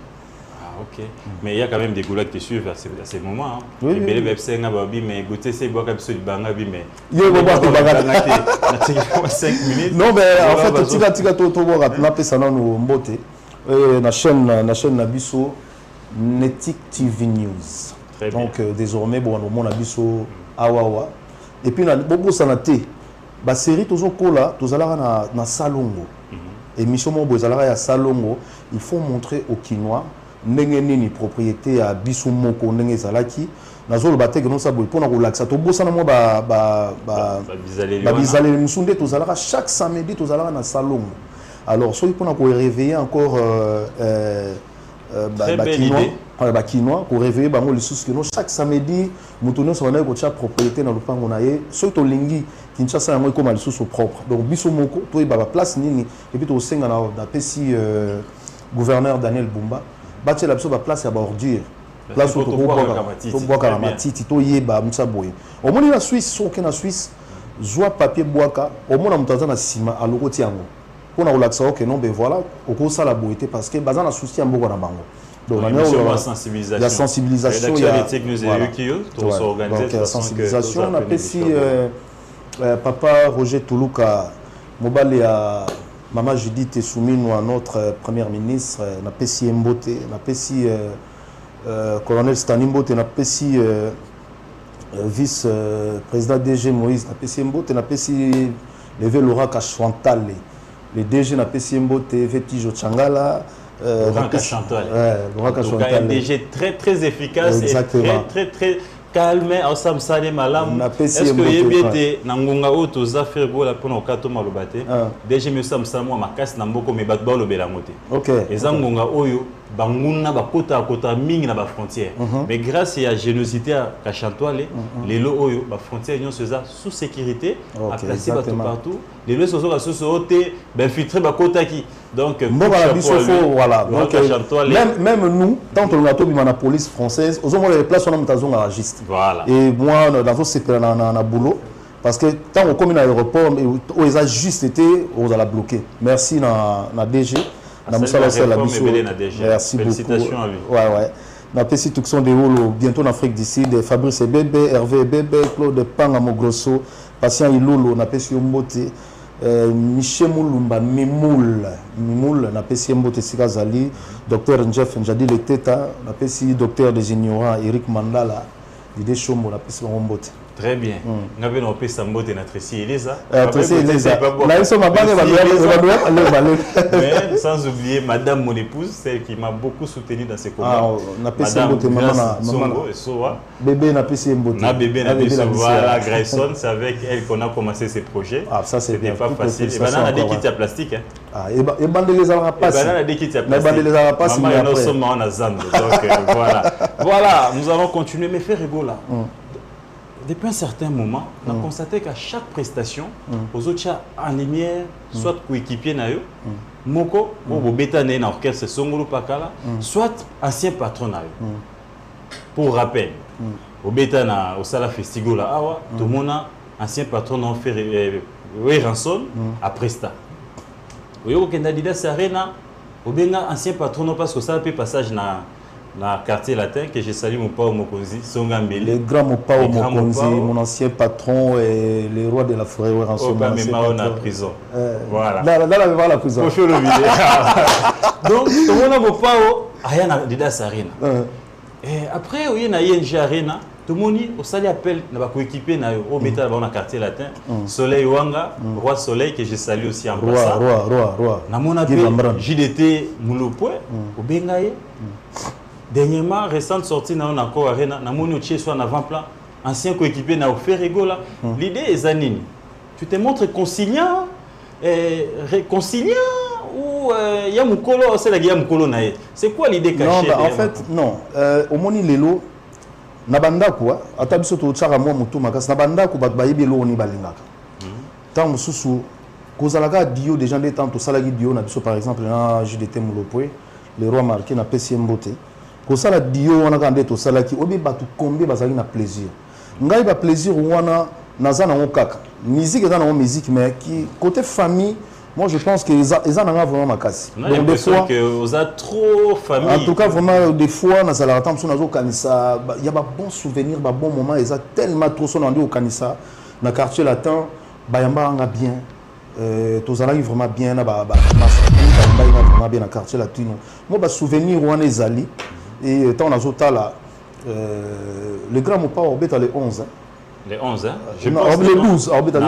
Ok, mais il y a quand même des goulots qui te suivent à ces moments. Hein. Oui, et belle website, mais goûter c'est boire absolu banga bi mais. Il y a boire de banga. 5 minutes. Non mais en fait tika to boire na pesa na no mbote. Na chaîne Nabiso Netic TV News. Très bien. Donc désormais bon on a biso awawa et puis na bobo sanate ba série toujours kola tozala na salongo. Émission mo bozala ya salongo, il faut montrer au Kinois ndenge nini propriété à biso moko ndenge zalaki nazolo bateke non sa boy pona ko laksa to bosana mo bizaleli musunde tozala chaque samedi tozala na salongo. Alors soki pona ko réveiller encore Kinois pour réveiller bango les sous que chaque samedi mutuno so na ko cha propriété na lupango na ye soki to lingi Kinshasa yango comme les sous propre donc biso moko to ba place nini et puis to senga na pesi gouverneur Daniel Bumba bâtir la place à ordure place où to boka matiti to yeba mutsa boye au moins la Suisse soki na Suisse joie papier boaka au moins na mutaza na sima a lokoti yango pour na relaxer OK non ben voilà au ça la beauté parce que bazana na souci mboko na bango. Donc la sensibilisation, il y a la sensibilisation. On appelle si papa Roger Toulouka, Mobale à maman Judith Soumino, à notre première ministre, on appelle si Mbote, on appelle si colonel Stanin Mbote, on appelle si vice-président DG Moïse, on appelle si Mbote, on appelle si levé Laura Kachwantale, le DG, on appelle si Mbote, Vetijo Changala. Laurent Kachantal. Un DG très efficace. Exactement. Et très calme. Est-ce que Yébété Nangunga Otoza Fergo pour nos cartes malobate DG me sam samo ma casse namboko me batba lo belamote. OK. Et Zangunga Oyo banguna bakota kota mingi na ba frontière. Mais grâce à la générosité à Kachantoile, les lo Oyo ba frontière union seza sous sécurité à placer partout. Les lo sozo sous oté ben filtrer bakota qui donc voilà. Donc même nous tant on a tobi na police française, aux les places on a mutazonga registre. Voilà. Et moi dans ce c'est na boulot parce que tant on comme à l'aéroport ils a juste été on a bloqué. Merci na DG. Merci félicitations à lui. Ouais. Na pesi tout sont des holo bientôt en Afrique du Sud, Fabrice Bébé, Hervé Bébé, Claude Panga Mogrosso, Patient Ilolo, na pesi Mbote, Michel Moulumba Mimoul, na pesi Mbote Sikazali, Docteur Jeff Njadi le Teta, na pesi Docteur des ignorants Eric Mandala, Dide Chombo, na pesi Mbote. Très bien. Nous avons fait Sambo de notre Tracy Elisa. Tracy Elisa. Mais sans oublier Madame mon épouse, celle qui m'a beaucoup soutenu dans ces combats. Madame Songo et Soa. Bébé n'a pas si bébé n'a pas voilà, Grayson, c'est avec elle qu'on a commencé ces projets. Ah, ça c'est bien. C'était pas facile. Et maintenant, on a des kits à plastique. Ah, et bande les aura pas. Et maintenant, on a des kits à plastique. Mais bande les aura pas. Maman, nous sommes en Azan. Donc voilà. Voilà, nous allons continuer. Mais fais rigolo là. depuis un certain moment, on a constaté qu'à chaque prestation, aux autres en lumière, soit coéquipier na yo, moko ou beta na orchestre Songolo Pakala, soit ancien patron na yo. Pour rappel, au beta na au sala festival là, awa, tout le monde ancien patron na fait rançon à Presta. Oyo kendadida Arena, au benga ancien patron parce que ça peut passage na quartier latin que je salue mon pao Mokonzi, Songambele. Le grand Mopao Mokonzi, mon ancien patron et le roi de la forêt rançon. Mais Mao na prison. Voilà. Là, on va voir la prison. Donc, tout le monde a Mopao, rien na dida Arena. Et après, il y a ING Arena, tout le monde au sali appel, n'a pas coéquipé au métal dans le quartier latin, Soleil Wanga, Roi Soleil que je salue aussi en passant. Roi. N'a mon appel JDT Moulopoe, au Bengaye. Dernièrement, récente sortie dans l'accord Arena, n'a mon outil soit en avant-plan, ancien coéquipier n'a offert là. L'idée est Zanini. Tu te montres conciliant, réconciliant ou il y a Moukolo, c'est la guerre Moukolo naïe. C'est quoi l'idée cachée? Non, en fait, non. Au Moni Lelo, Nabanda quoi, Atabiso to Tchara moi Moutou Makas, Nabanda ko Bayebi Lo ni Balingaka. Tant Moussou, Kozalaga Dio, des gens des temps, tout Salagi Dio, Nabiso par exemple, na JDT Moulopoe, le roi marqué na PCM Boté. Kozala Dio, on a gardé tout Salaki, Obi Batu Kombe, Bazali na plaisir. Ngai ba plaisir ou wana, Nazana Okaka. Musique est dans la musique, mais qui, côté famille, moi je pense qu'ils en ont vraiment ma casse. On a l'impression que vous avez trop famille. En tout cas, vraiment, des fois, dans la attente, il y a des bons souvenirs, des bons moments. Ils ont tellement trop son au Kanissa, dans le quartier latin, il y a bien. Tous allez vraiment bien, vraiment bien dans le quartier latin. Moi, je souvenir où on est allé. Et tant on a là, le grand Mopa Orbeta le 11. Les 11, hein? Non, le 12. Orbeta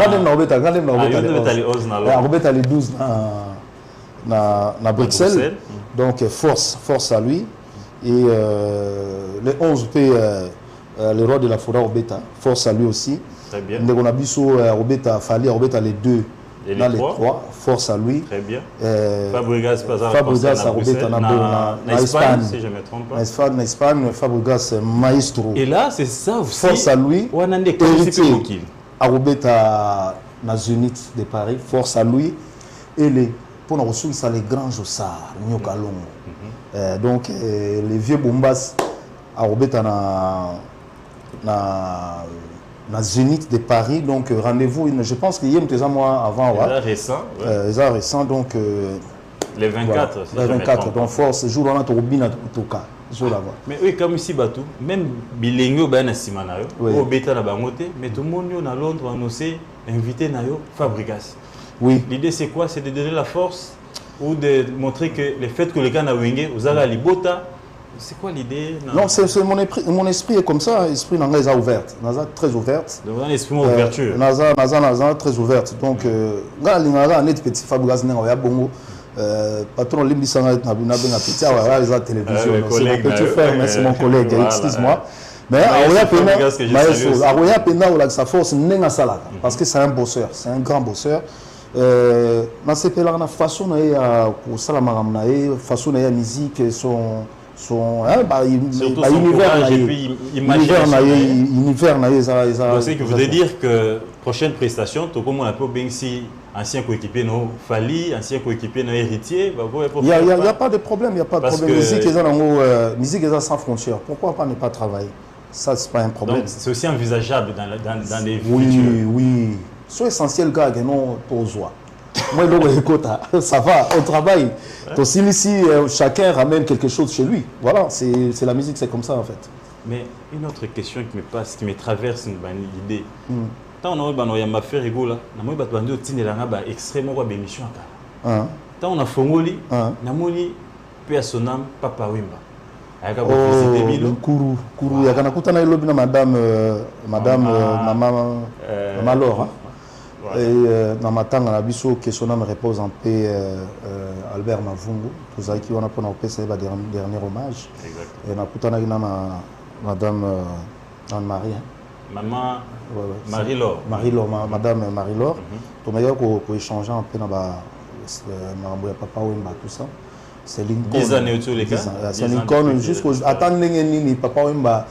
le 12 à Bruxelles. Donc, force à lui. Et le 11, le roi de la forêt Orbeta, force à lui aussi. Très bien. On a vu Orbeta, Fali, Orbeta les 2. Et les 3, force à lui. Très bien. Fabregas à Orbeta en Espagne, si je ne me trompe pas. En Espagne, Fabregas maestro. Et là, c'est ça aussi. Force à lui. Héritier à Orbeta na Zénith de Paris, force à lui. Et pour nous ressources, ça les grands Jossard, Nyokalongo. Donc, les vieux bombas à Orbeta na Zénith de Paris, donc rendez-vous, je pense qu'il y a un mois avant. C'est récent, donc. Les 24, voilà, les 24, donc force, jour on a tout bien en tout cas. Mais oui, comme ici, Batou, même Bilingo, ben à Simanayo, au Beta na Bangote, mais tout le monde à Londres a annoncé invité Nayo Fabregas. Oui. L'idée c'est quoi? C'est de donner la force ou de montrer que le fait que les gars na Wenge, aux Ara Libota. C'est quoi l'idée? Non, c'est mon esprit est comme ça. L'esprit est ouverte. Naza très ouverte. Donc, un esprit d'ouverture. Naza très ouverte. Donc, on est petit Fabregas n'a bongo. Patron Limbisanga n'a pas petit à la télévision. C'est mon petit frère, mais c'est mon collègue. Excuse-moi. Mais Aroya Pena ou sa force n'est pas ça parce que c'est un bosseur, c'est un grand bosseur. Dans ces pays-là, la façon dont il façon dont la musique son univers donc c'est que vous voulez dire que prochaine prestation tout comme on a peu bien si ancien coéquipier no Fali ancien coéquipier no héritier il y a pas de problème musique est sans frontières, pourquoi pas ne pas travailler, ça c'est pas un problème. Donc c'est aussi envisageable dans les oui c'est essentiel gars que non pour joie. Moi, ça va, on travaille. Donc, ici, chacun ramène quelque chose chez lui. Voilà, c'est la musique, c'est comme ça en fait. Mais une autre question qui me passe, qui me traverse l'idée. Tant on a ma fait rigola, on a extrêmement bénéfice. Tant on a fongoli, on a moni personnam Papa Wimba. Kourou, il y a un madame maman Laura. Et dans ma tante, que son âme repose en paix, Albert Mavungu, tous ceux qui ont fait ce dernier hommage. Et madame Anne-Marie. Maman Marie-Laure. Madame Marie-Laure. Tout meilleur pour échanger un peu dans Papa Wemba, tout ça. C'est Lincoln. 10 années autour les cas. C'est Lincoln jusqu'au. Attends, Papa Wemba.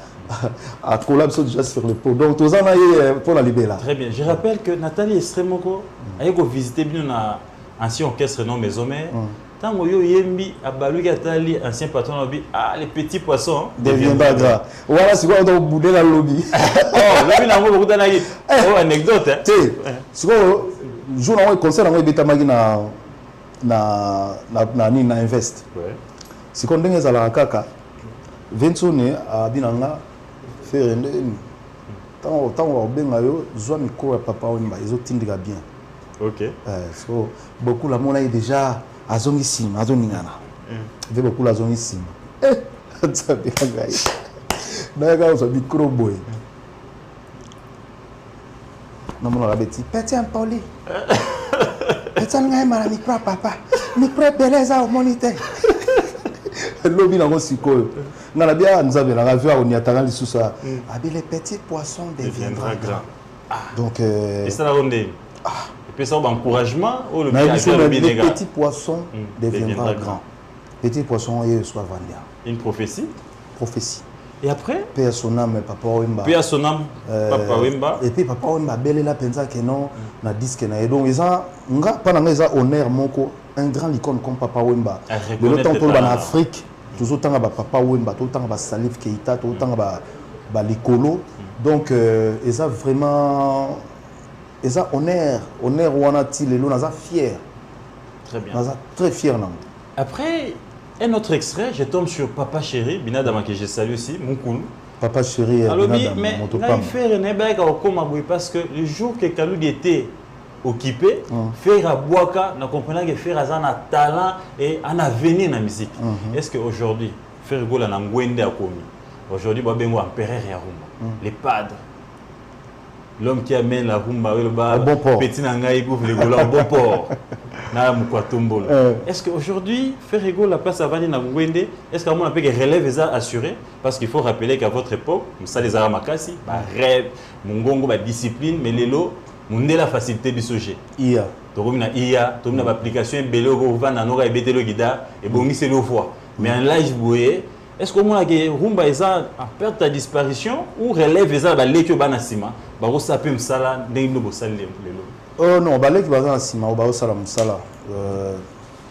à collapse déjà sur le pot. Donc, tous en pour la libérer là. Très bien. Je rappelle que Nathalie Estremoko a visité bien l'ancien orchestre non Maison Mère. Tant que Yembi a balu Nathalie, ancien patron lobby, les petits poissons deviendra gras. Voilà, c'est quoi on doit bouder dans le lobby. Oh, lobby n'a pas beaucoup d'années. Oh, anecdote. Tu sais, c'est quoi, jour où on concert, on est tamagi na invest. C'est qu'on dingue à la kaka. Vincone a binanga faire tant on bien ayo, zoa micro papa on va ils ont tindra bien. Ok. So beaucoup la mona est déjà azongissime, azoningana. Ve beaucoup la zongissime. Ça bien gay. D'ailleurs ça micro boy. Non mon la bêtise. Petit un poli. Petit un gars mara micro papa. Micro beleza au moniteur. Lobby na sikoyo. Ngala bien nous avons la vue on y attend les sous ça. Les petits poissons deviendront grands. Donc et ça la ronde. Et puis ça encouragement ou le les petits poissons deviendront grands. Petits poissons et soit vendu. Une prophétie. Prophétie. Et après paix à son âme papa Wemba. Paix à son âme papa Wemba. Et puis papa Wemba belle la pensa que non na disque na donc ils ont nga pendant les honneur moko un grand icône comme papa Wemba. Le temps pour en Afrique toujours tant ba papa Wemba tout temps ba Salif Keita tout temps ba Likolo donc ils ont vraiment ils ont honneur wana ti lelo na za fier. Très bien. Na za très fier non. Après un autre extrait, je tombe sur Papa Chéri, Binadama que je salue aussi, mon cool. Papa Chéri, alors mais là il fait un parce que le jour que Kaloudi était occupé, faire à Boaka, nous comprenons que faire un talent et un avenir dans la musique. Est-ce qu'aujourd'hui, faire Gola na Ngwende a commis? Aujourd'hui, Babengo Empereur et Arumba, les padres. L'homme qui amène la rumba, le bon port. Petit Nangaï ouvre les Gola au bon port. Est-ce qu'aujourd'hui, faire égaux la place à Vani Nangwende, est-ce qu'à mon appel relève les assurés? Parce qu'il faut rappeler qu'à votre époque, ça les Aramakasi, rêve, mon discipline, mais les lots, on la facilité du sujet. IA. Donc, on a IA, on a l'application, on va dans et bêter le guida, et bon, c'est le voix. Mais en live, vous voyez, est-ce qu'on a que Rumba est en perte de disparition ou relève les arbres, les Kyobanasima, on s'appelle Msala, d'un salle les oh non, balai qui va dans la cima, au bas salam sala.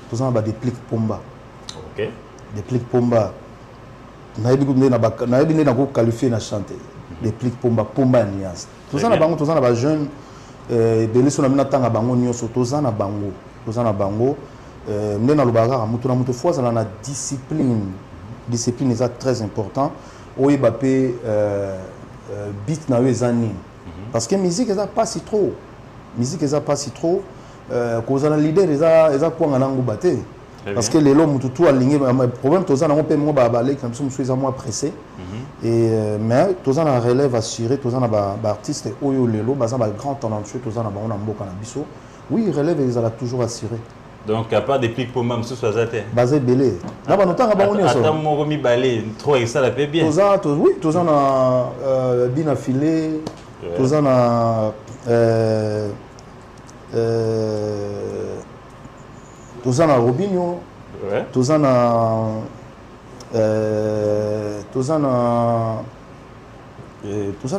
Tout ça va des plics pomba. Ok. Des plics pomba. Naïbi n'a pas qualifié na chanter. Des plics pomba nias. Tout ça na bango, tout ça na ba jeune. Belé sur la mina tanga bango nyoso. Tout ça na bango, tout ça na bango. Mne na lubaga, mutu fois ça na discipline. Discipline est très important. Oye bapé beat na wezani. Parce que musique est pas si trop. Musique est pas si trop cause la leader eza quoi nganango baté parce que les lots tout aligné problème tous en on moi balé comme ça suis moins pressé et mais tous en relève assuré tous en ba artiste oyo lelo baza ba grand talentueux tous en ba on mboka na biso oui relève ils a toujours assuré donc à part des clics pour même ce soit zaté basé belé na ba notanga ba on est ça mo remis balé trop et ça la fait bien oui tous en bien affilé tous en tous en Robinho, tous en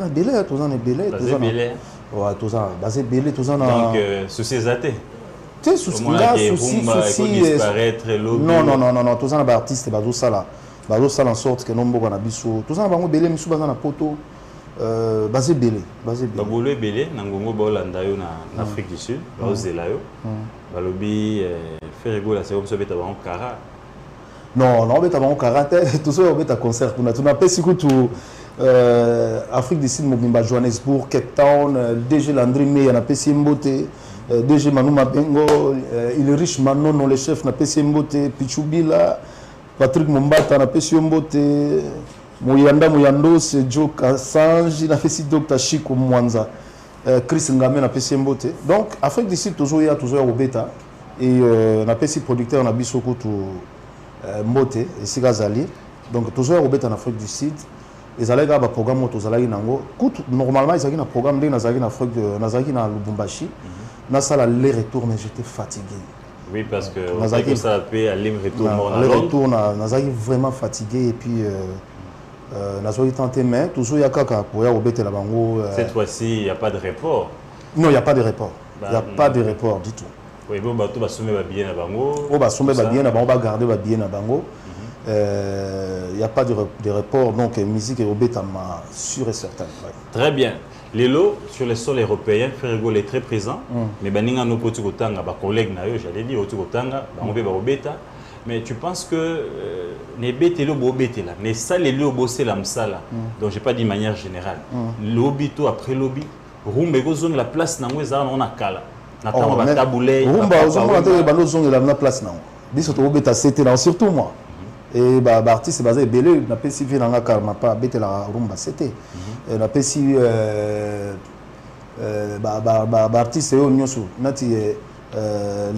Belé, tous en Belé, ouais, tous en basé Belé, tous en donc souci zaté. Tu sais souci disparaître non, tous en artiste bazo sala en sorte que nombo na biso, tous en bango Belé misu baza na poto. Basé Belé. Babolo Belé, Nangongo Bolanda yo na Afrique du Sud, Bazela yo. Balobi faire égaux la c'est comme ça beta ba Kara. Non, beta ba Kara, tout ça beta concert kuna. Tu n'appelles si tout Afrique du Sud Mobimba Johannesburg, Cape Town, DG Landry Mey na PC Mbote, DG Manuma Bengo, il est riche Manon le chef na PC Mbote, Pichubila, Patrick Mombata na PC Mbote. Mouyando, c'est Joe Kassanji, il a fait si Dr. Chico Mwanza, Chris Ngame, il a fait si Mbote. Donc, Afrique du Sud, toujours il y a toujours au bêta. Et on a fait si producteur, on a mis beaucoup de Mbote, et c'est Gazali. Donc, toujours au bêta en Afrique du Sud. Ils allaient avoir un programme, normalement, ils avaient un programme, ils avaient en Afrique, ils avaient en Lubumbashi. Ils avaient aller retour, mais j'étais fatigué. Oui, parce que ça a fait aller retour. Aller retour, ils avaient vraiment fatigué. Et puis, nazoi tenté mais toujours ya kaka pour ya obetela bango. Cette fois-ci, il n'y a pas de report. Non, il n'y a pas de report. Il n'y a pas de report du tout. Oui, bon, bateau va soumettre va bien à bango. On va soumettre va bien à bango, on va garder va bien à bango. Il n'y a pas de report, donc musique et obetama sûr et certain. Ouais. Très bien. Lélo, sur le sol européen, Ferrego est très présent. Mais baninga no poti kotanga ba collègue na yo, j'allais dire poti kotanga, ba ngombe ba obeta. Mais tu penses que ne betelo bo betela, ne salelo bosser la msala. Donc j'ai pas dit de manière générale. Lobby to après lobby, rumbe go zone la place na ngweza on a kala. Na tama ba tabulé. Rumba zone na ba no zone la place na. Biso to obeta c'était là surtout moi. Et bah artiste basé belé na pesi vi na karma pas betela rumba c'était. Na pesi artiste yo nyoso nati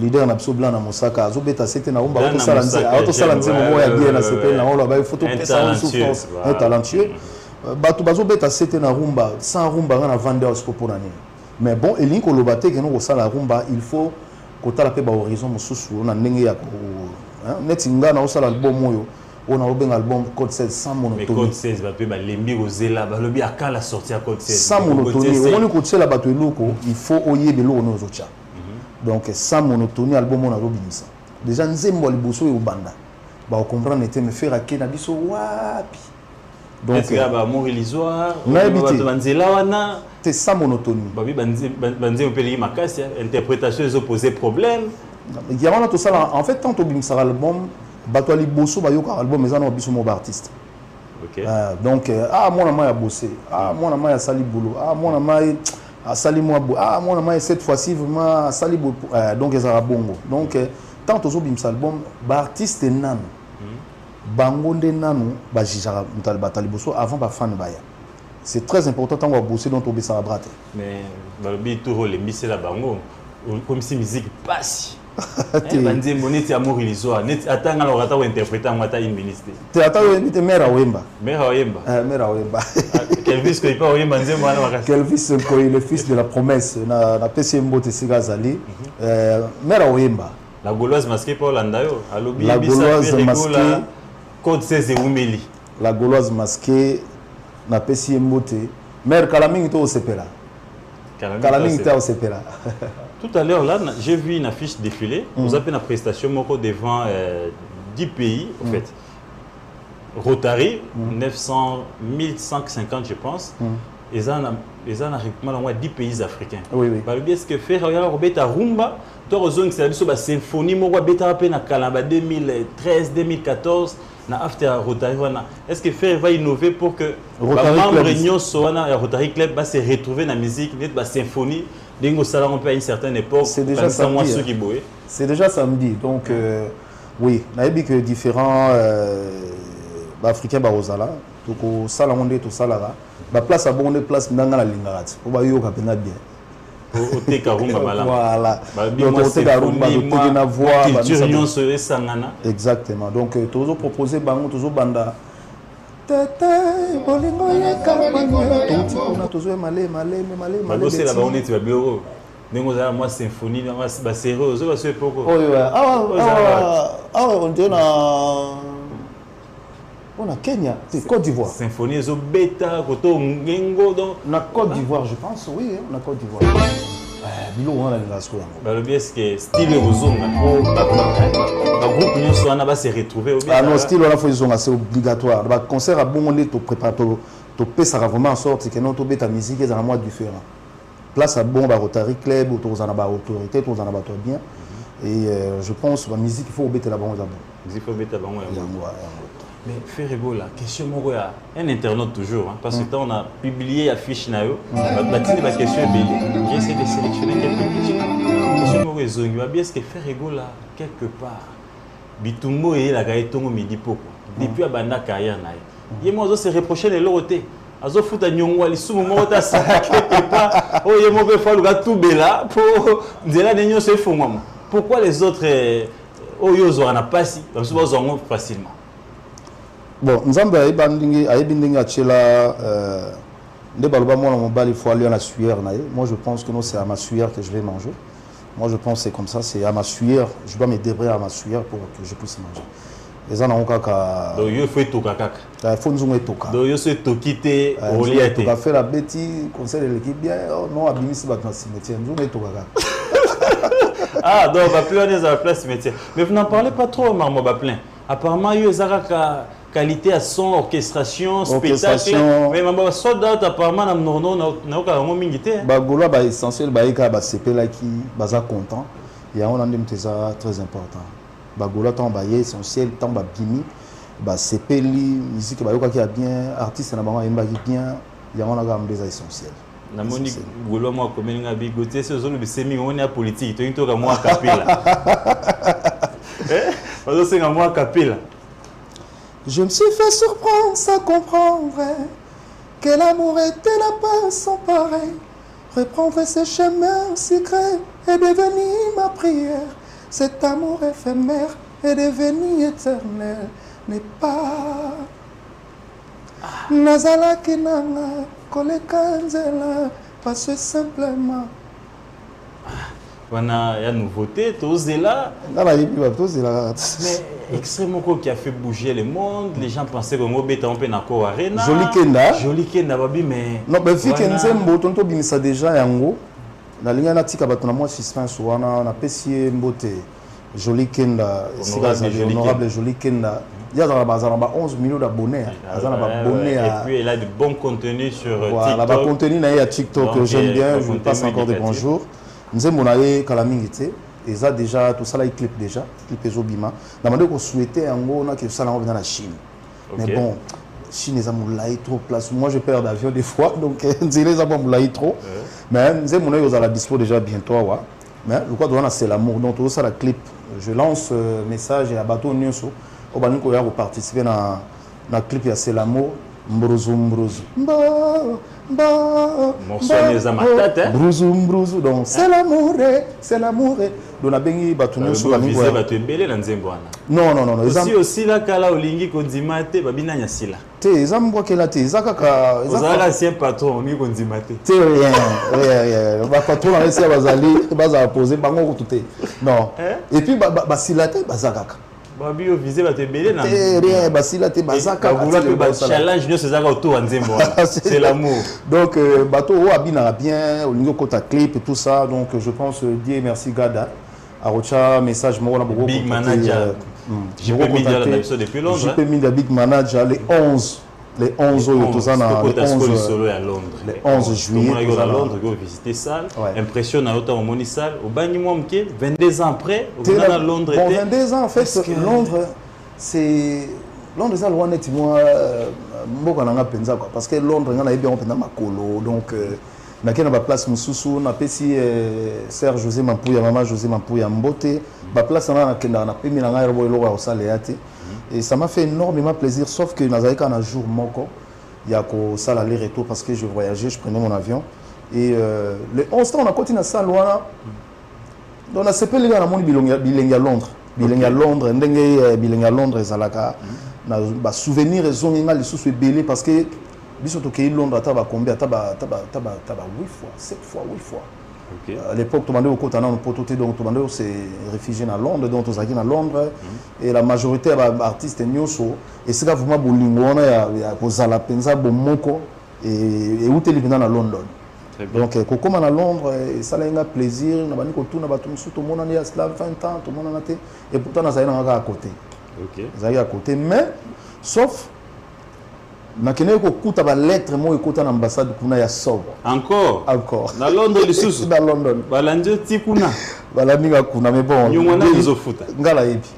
leader na biso blanc na Mosaka azobeta c'était na rumba auto salanze mo ya bien na c'était na on ba photo pesa en souffrance un talentueux batu bazobeta c'était na rumba sans rumba na vendeur pour nani mais bon et linko lobate que no sala rumba il faut kotala pe ba horizon mosusu na ndenge ya ko neti nga na osala album oyo on a obenga album code 16 sans monotonie. Mais code 16 va peut ba lembi ozela ba lobi aka la sortir code 16 sans monotonie on ko tsela bato eloko il faut oyebe lo ono zocha donc sans monotonie album on a robinisa déjà nzembo liboso yo banda ba comprendre était me faire aké na biso wapi donc il y a ba mort illusoire banzela wana c'est sans monotonie ba bi banze opeli makasi interprétation ils opposé problème il y a tout ça en fait tant au bimsara album bato liboso ba yoka album mais ana biso mo artiste. OK. Donc moi na ma ya bossé moi na ma ya sali boulot moi na ma sali moi moi na ma cette fois-ci vraiment sali donc ezara bongo donc tant au bimsara album ba artiste nan bango nde nanu ba jijara mutal batali boso avant ba fan ba ya. C'est très important tant on bosser dans tobe sa brate. Mais ba bi tout les missé la bango comme si musique passe. Banze moneti amour illusoire net atanga la rata ou interpréter ngata une ministre te atanga invité mera wemba mera wemba Kelvis ko ipa wemba nze mwana makasi Kelvis ko le fils de la promesse na PC Mbote Sigazali mera wemba la gauloise masquée pour Landayo alobi la gauloise masquée code 16 Umeli la gauloise masquée na PC Mbote mère Kalamingi to sepela Kalamingi to sepela. Tout à l'heure, là, j'ai vu une affiche défiler. Vous avez une prestation devant 10 pays, en fait. Rotary, 1150, je pense. Ils ont recrutement 10 pays africains. Oui, oui. Est-ce que faire Robeta Rumba, tu as une symphonie, Robeta Pena Kalamba 2013, 2014, na after Rotary. Est-ce que faire va innover pour que les membres de Rotary Club va se retrouver dans la musique, dans la symphonie? On peut à une certaine époque. C'est déjà samedi. C'est déjà samedi. Donc, oui, il y a que différents Africains barozala. Donc, au Salamonde, tout ça là. La place à bon, place dans la ligne. On va y aller bien. Au Tekarumba, voilà. Donc, au Tekarumba, au voix, exactement. Donc, toujours proposer, toujours banda. Tete bolingo yeka tout on a toujours malé c'est là-bas on est bureau nengo za moi symphonie ba sérieux zo ba se poko on dit on a Kenya c'est Côte d'Ivoire symphonie zo beta koto ngengo donc na Côte d'Ivoire je pense oui on a Côte d'Ivoire bilo on a la scola ba le bien que style rozonga ba groupe nyonso wana ba se retrouver non style on a faut zonga c'est obligatoire ba concert à bon on est to prépare to pesa vraiment en sorte que non to beta musique est dans un mois différent place à bon ba Rotary Club autour en ba autorité autour en ba to bien et je pense la musique il faut beta la bon d'abord musique faut beta bon mais Ferrego la question moi un internaute toujours hein, parce que on a publié affiche nayo batini ba question belé j'ai essayé de sélectionner quelques questions moi zongi ba bien est-ce que Ferrego là quelque part bitumbo et la gaetongo midi poko depuis abanda carrière nayo yemo zo se reprocher les loroté azo futa nyongwa lisumu moko ta sa quelque part oh yemo be fa luga tubela pour nzela nenyo se fongwa pourquoi les autres oyo zo na pasi ba so bazongo facilement. Bon, Nzambe aïbindingi achela nde baloba mwana mobali faut aller à la sueur naye. Moi je pense que non c'est à ma sueur que je vais manger. Moi je pense c'est comme ça, c'est à ma sueur, je dois me débrouiller à ma sueur pour que je puisse manger. eza na kaka donc yo faut toka kaka faut nzungu etoka donc yo se tokite olia te toka fait la bêtise conseil de l'équipe bien non abimisi bato na cimetière nzungu etoka kaka ah donc va plus aller à la place cimetière mais vous n'en parlez pas trop Marmo Baplin apparemment yo ezaka qualité à son orchestration spectacle mais mamba sold out apparemment na nono na oka ngo mingi te bagola ba essentiel ba eka ba sepelaki baza content ya on andem teza très important bagola tant ba essentiel tant ba bimi ba sepeli musique ba yoka ki a bien artiste na bango yemba ki bien ya on a ga mbeza essentiel na moni golo mo komeni nga bigote ce zolo bisemi on est politique to into ka mo kapila ozo senga mo kapila. Je me suis fait surprendre sans comprendre que l'amour était la paix sans pareil. Reprendre ses chemins secrets est devenu ma prière. Cet amour éphémère est devenu éternel. N'est pas Nazala Kinanga, Kolekanzela, parce simplement. Voilà, il y a nouveauté, tout là. Mais extrêmement quoi qui a fait bouger le monde. Les gens pensaient que Mobeta on peut n'avoir arena. Joli Kenda, babi mais. Non, mais vu que Nzembo, tonto binisa déjà yango. La ligne na tika batuna moi suspense wana na pesier mbote. Joli Kenda, honorable Joli Kenda. Il y a 11 millions d'abonnés. Et puis il a de bons contenus sur voilà, TikTok. Contenu na TikTok que j'aime bien, je vous passe encore des bonjours. Nous avons Kalamingité, et ça déjà, tout ça là, il clip déjà, clip Ezobima. Nous avons souhaité que ça là dans la Chine. Mais bon, Chine est moulaï trop place. Moi je perds d'avion des fois, donc nous avons moulaï trop. Mais nous avons à la dispo déjà bientôt. Mais le quoi doit c'est l'amour. Donc tout ça la clip. Je lance message à Bateau Nyonso. Au Baniko ya participer dans la clip c'est l'amour. Mbrozo Mbrozo donc c'est l'amour donc la bengi batunyo so la mingo batu ebele na nzembo wana non aussi la kala olingi kondima te babina nyasila te ezambo kela te ezaka ezaka ancien patron ni kondima te rien ba patron na ese bazali poser bango ko tout non et puis basila te bazaka babi yo visé bato ebele na rien basila te bazaka ba challenge no sezaka autour nzembo c'est l'amour donc bato o abina bien olingo kota clip et tout ça donc je pense Dieu merci Gada arocha message mo na beaucoup big manager je peux me dire la épisode depuis Londres je peux me dire big manager les 11 à juillet à Londres go visiter salle impressionne à autant moni salle au bani moi 22 ans après on a Londres 22 ans en fait Londres c'est Londres ça loin net moi mboka nanga penza quoi parce que Londres ngana yebi on penza makolo donc na kena ba place mususu na pesi Serge José Mampuya maman José Mampuya mbote ba place na kenda na pemi na ngai robo eloko ya osale yate. Et ça m'a fait énormément plaisir, sauf que dans un jour moko, il y a que ça l'aller-retour parce que je voyageais, je prenais mon avion. Et le 11 ans, on a continué à ça, donc on a séparé les gars à Bilinga Londres. Bilinga Londres, Bilinga Londres, Zalaka. Na souvenir, ils ont les sous belé parce que biso to kei Londres, taba combien, taba 8 fois, 7 fois, 8 fois. À l'époque, tout le monde était en pototé, donc tout le monde s'est réfugié à Londres, donc tout à Londres. Et la majorité des artistes nyonso et c'est là vraiment bolingona ya kozala penza bomoko et où tu es à London. Donc comme à Londres, ça a un plaisir, na bani ko tuna batu musu to mona ya 20 ans, tout le monde a et pourtant na zaina à côté. OK. Zaina à côté mais sauf na kene ko kuta ba lettre mo ekota na ambassade kuna ya sobre. Encore na Londres le sous dans London. Balandio tikuna. Balandiga kuna mais bon. Nyongwana nzofuta. Ngala yebi.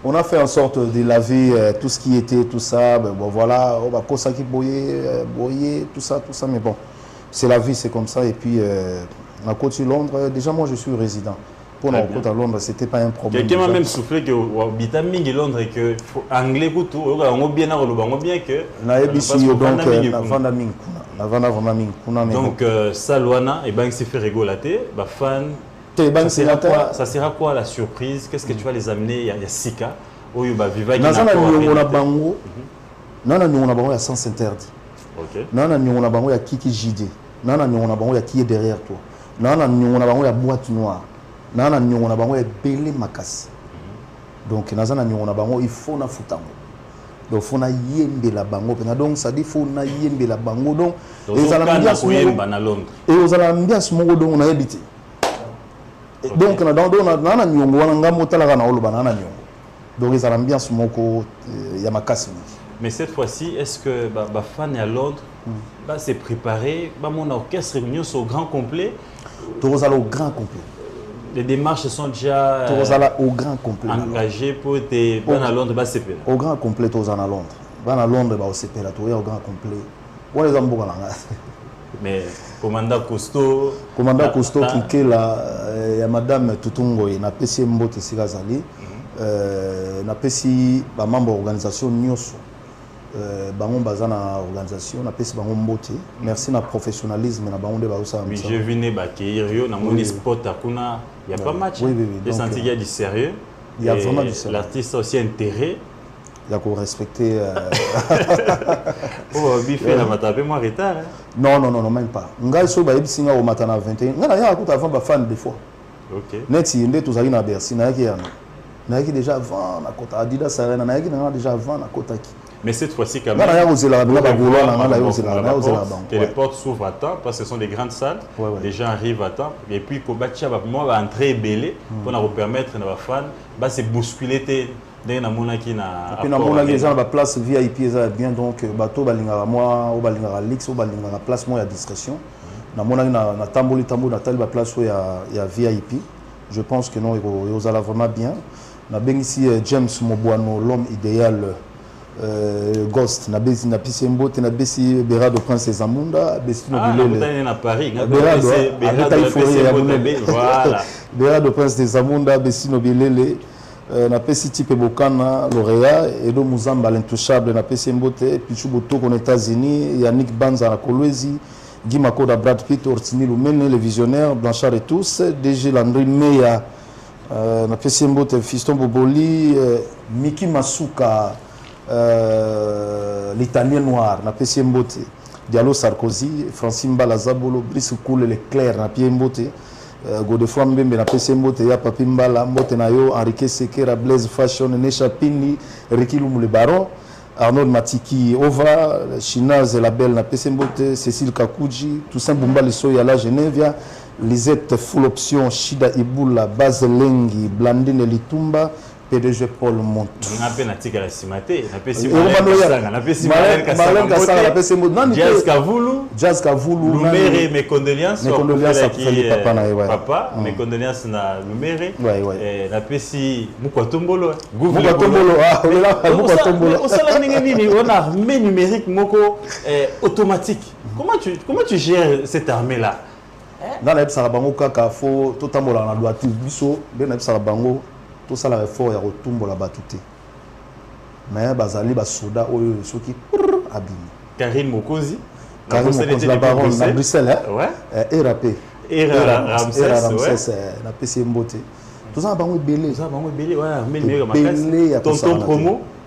On a fait en sorte de laver tout ce qui était tout ça bon voilà, on va consacrer boyer tout ça mais bon. C'est la vie, c'est comme ça et puis on a continué Londres déjà moi je suis résident. Pour la côte à Londres, c'était pas un problème. Quelqu'un m'a même soufflé que vitamine de Londres et que anglais pour tout, on bien que na ebisu donc na vanda mingi kuna donc Salwana et ben c'est fait rigoler ba fan ça sera quoi la surprise? Qu'est-ce que tu vas les amener? Il y a Sika oyo ba viva qui na bango nana nyongo na bango ya sens interdit. OK. Nana nyongo na bango ya Kiki JD. Nana nyongo na bango ya qui est derrière toi. Nana nyongo na bango ya boîte noire. Nana nyongo na bango ya belé makasi. Donc naza na nyongo na bango il faut na futango. Donc faut na yembe la bango donc ça dit faut na yembe la bango donc les ambiance yemba na Londres. Et aux ambiance moko donc na yebiti. Donc na nyongo wana ngamo tala kana oloba na nyongo. Donc les ambiance moko ya makasi. Mais cette fois-ci, est-ce que les fans à Londres s'est préparé, mon orchestre réunion au grand complet? Tous au grand complet. Les démarches sont déjà au grand complet. Engagées pour être à Londres, au grand complet, tous à Londres. À Londres, au grand complet. On les aime beaucoup. Mais commandant Costo qui est là, il y a Madame Tutungo, il y a PC Mbote Sigazali, il y a PC membre de l'organisation Nyoso. Bangon bazana organisation na pesi bangon mbote merci na professionnalisme na bangon de baosa mais je venais bakir yo na moni sport akuna il y a pas match des senti il y a du sérieux il y a vraiment du sérieux l'artiste a aussi intérêt il y a qu'on respecter oh bifé na matape moi retard non même pas ngai so ba ebisinga o matana 21 ngana ya akuta avant ba fan des fois OK neti inde tozali na Bercy na yaki yana na yaki déjà avant na kota Adidas Arena na yaki na déjà avant na kota ki. Mais cette fois-ci, quand même, que les portes s'ouvrent à temps, parce que ce sont des grandes salles, les gens arrivent à temps, et puis Kobacha va entrer belé pour nous permettre à nos fans de se bousculer. Et puis, dans la place VIP, bien donc, bateau, balingara moi, ou balingara lix, ou balingara place moi, il y a discrétion. Dans la tamboli, la place où il y a VIP. Je pense que non, ils ont vraiment bien. On a bien ici James Mobuano, l'homme idéal. Ghost na besi na pisembo te na besi Bera de Prince Zamunda besi no bilele na Paris Bera de Prince Zamunda besi no bilele na pesi type Bokana lauréat et do Muzamba l'intouchable na pisembo te Pichu Botoko aux États-Unis Yannick Banza na Kolwezi Guy Makoda Brad Pitt Ortini Lumene le visionnaire Blanchard et tous DG Landry Meya na pisembo te Fiston Boboli Miki Masuka l'italien noir na pesi mbote Diallo Sarkozy Francine Balazabolo Brice Koule Leclerc na pie mbote Godefroy Mbembe na pesi mbote ya Papi Mbala mbote na yo Enrique Sekera Blaise Fashion Nesha Pini Ricky Lumule Baron Arnaud Matiki Ova Chinaz la Belle na pesi mbote Cécile Kakuji Toussaint Bumba Lissoya la Genevia Lisette Full Option Shida Ibula Bazelengi Blandine Litumba PDG Paul Montou. On a peine à tirer la cimaté. On a Jazz Kavoulou. Lumere, mes condoléances. Mes condoléances à papa. Mes condoléances à Lumere. On a pesi Moukouatombolo. Moukouatombolo. On a armée numérique automatique. Comment tu gères cette armée-là? Dans la Sabango Kaka, il faut tout le temps la droite. Bisso, dans la Sabango. Tout ça la réforme ya retumbo la batute mais bazali ba soda oyo soki abimi Karine Mokozi la baronne na Bruxelles et RAP Ramsès na PC Mbote tout ça bango belé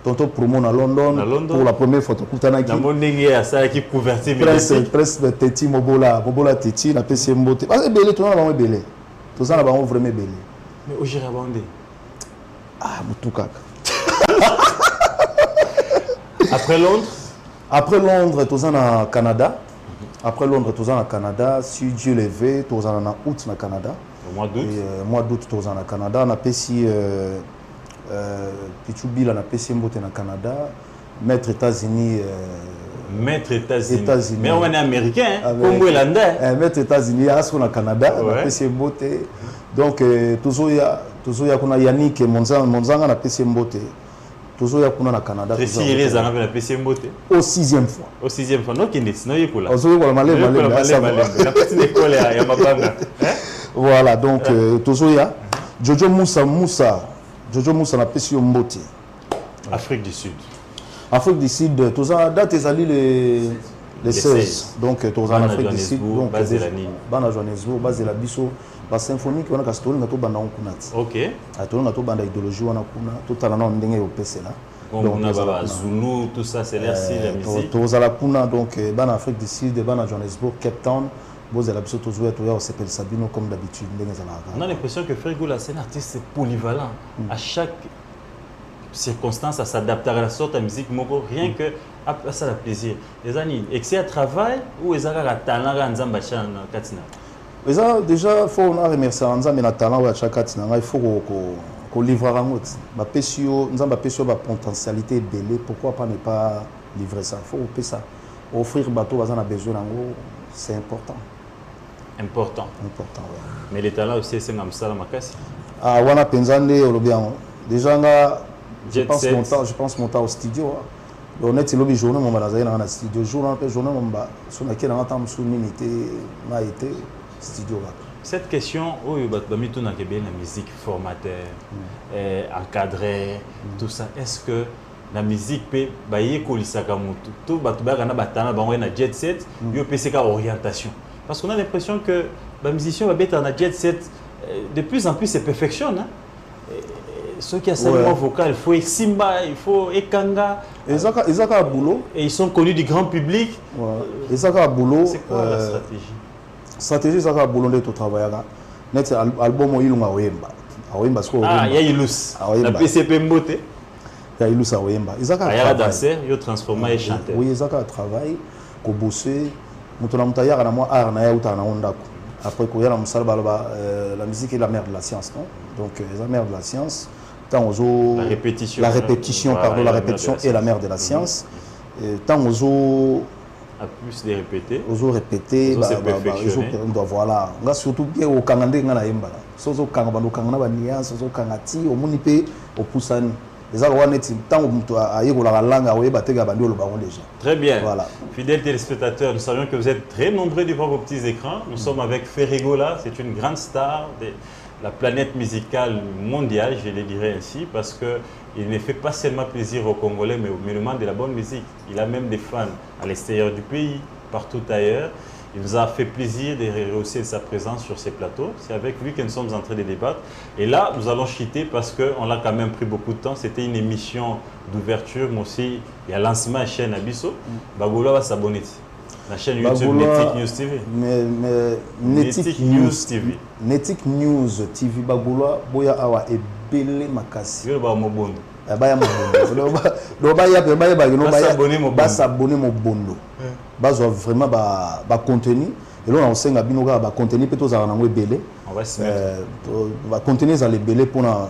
tonton promo na London pour la première photo kutana ki na monenge ya ça qui couverture presse Teti Mobola Teti na PC Mbote parce que belé tout ça bango belé tout ça bango vraiment belé mais au Girabandé Moutoukaka. Après Londres? Après Londres, tu es au Canada. Après Londres, tu es au Canada. Si Dieu le veut, tu es en août au Canada. Au mois d'août? Mois d'août, tu es au Canada. On a payé Pichubila, on a payé Mbote au Canada. Maître États-Unis. Maître États-Unis. Mais on est américain, comme Irlandais. Maître États-Unis, au Canada. On a payé Mbote. Donc, toujours il y a Yannick Monzanga na PC Mbote. Toujours il y a kuna na Canada. C'est si les a na PC Mbote. Au 6e fois. Au 6e fois. Non qui n'est non yekula. Ozo ko malé. La petite école ya mabanga. Voilà, donc toujours il y a Jojo Moussa na PC Mbote. Afrique du Sud. Afrique du Sud, tout ça date ezali les 16. Donc toujours en Afrique du Sud, donc base la Nini. Bana Johannesburg, base la biso. La symphonie qui est en train de ok. La idéologie tout à l'heure ndenge opesela. Donc on a Zulu, tout ça c'est l'air si la musique. Tout ça la kuna donc en Afrique du Sud, en Johannesburg, Cape Town, vous avez l'habitude toujours être au s'appelle Sabino comme d'habitude ndenge za. On a l'impression que Frigo là c'est un artiste polyvalent. À chaque circonstances à s'adapter à la sorte de musique, rien que à ça le plaisir. Les amis, excès à travail ou les amis à talent à Nzamba Chan Katina. Déjà, il faut remercier Nzamba na talent à chaque Katina. Il faut qu'on livre à l'autre. Nzamba Pesio a potentialité belle. Pourquoi pas ne pas livrer ça? Il faut ça. Offrir bateau, on a besoin c'est important. Important. Important, ouais. Mais les talents aussi, c'est comme ça la makasi. Ah, on a pensé au bien. Déjà, je pense monter au studio. On est le journée, on va dans le studio. Journée, on va sur laquelle on attend sur l'unité, on a été studio. Cette question, où il y a la musique formateur, encadré, tout ça, est-ce que la musique peut bailler Kolisakamutu, tout le jet set, il peut faire orientation. Parce qu'on a l'impression que les musiciens vont être en jet set, de plus en plus se perfectionnent. Ceux qui ont salement vocal, il faut Simba, il faut Ekanga. Ils ont un boulot. Et ils sont connus du grand public. Ils ont un boulot. C'est quoi la stratégie? La stratégie, ils ont un boulot de travailler. Net album il y a Wemba. Wemba parce que il y a Ilus. La PCP Mbote. Il y a Ilus à Wemba. Ils ont un travail. Danseur, ils ont transformé et chanté. Oui, ils ont un travail. Ko bosser. Mutona mutaya na moi art na ya utana onda. Après ko ya na musala la musique est la mère de la science, non? Donc la mère de la science. La répétition, la répétition est la mère de la science. Tant aux à plus de répéter, voilà. On a surtout bien au Kangandé na yemba. Sozo Kangaba no Kangana bania, sozo Kangati, au Munipe, au Poussani. Les Arouanetti, tant à Yego la langue à Weba Tega Bandio le baron déjà. Très bien. Voilà. Fidèles téléspectateurs, nous savions que vous êtes très nombreux devant vos petits écrans. Nous sommes avec Ferregola, c'est une grande star de la planète musicale mondiale, je le dirais ainsi, parce qu'il ne fait pas seulement plaisir aux Congolais, mais au demande de la bonne musique. Il a même des fans à l'extérieur du pays, partout ailleurs. Il nous a fait plaisir de rehausser sa présence sur ces plateaux. C'est avec lui que nous sommes en train de débattre. Et là, nous allons chuter parce qu'on l'a quand même pris beaucoup de temps. C'était une émission d'ouverture, mais aussi il y a lancement à la chaîne Abisso. Bagoula va s'abonner. La chaîne YouTube Netic News TV. Netic News TV. Netic News TV. Bagoula, Boya Awa et Bele Makasi. Yo ba mobondo. Baya mobondo. Do baya s'abonner mon bondo. Bazo vraiment ba contenu. Et là on sait nga binoga ba contenu peut aux arana Bele. On va se mettre. Ba contenu za les Bele pour na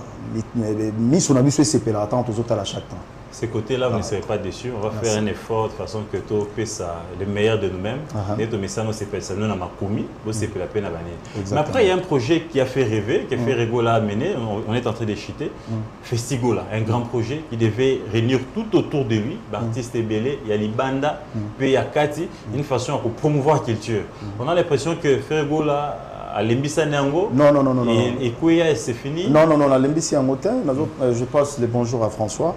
mise on a vu ce CP là attends aux autres à chaque temps. Ces côtés-là, vous ne serez pas déçus. On va faire un effort de façon que tout puisse le meilleur de nous-mêmes. Mais après, il y a un projet qui a fait rêver, qui a fait Regola amener. On est en train de chuter. Festigola, un grand projet qui devait réunir tout autour de lui, l'artiste Ebele, il y a Libanda, puis il y a Kati, une façon pour promouvoir la culture. On a l'impression que Ferregola à l'Embissa Nango. Non. Et Kouya, c'est fini. Non, à l'Embissa Nango, je passe le bonjour à François.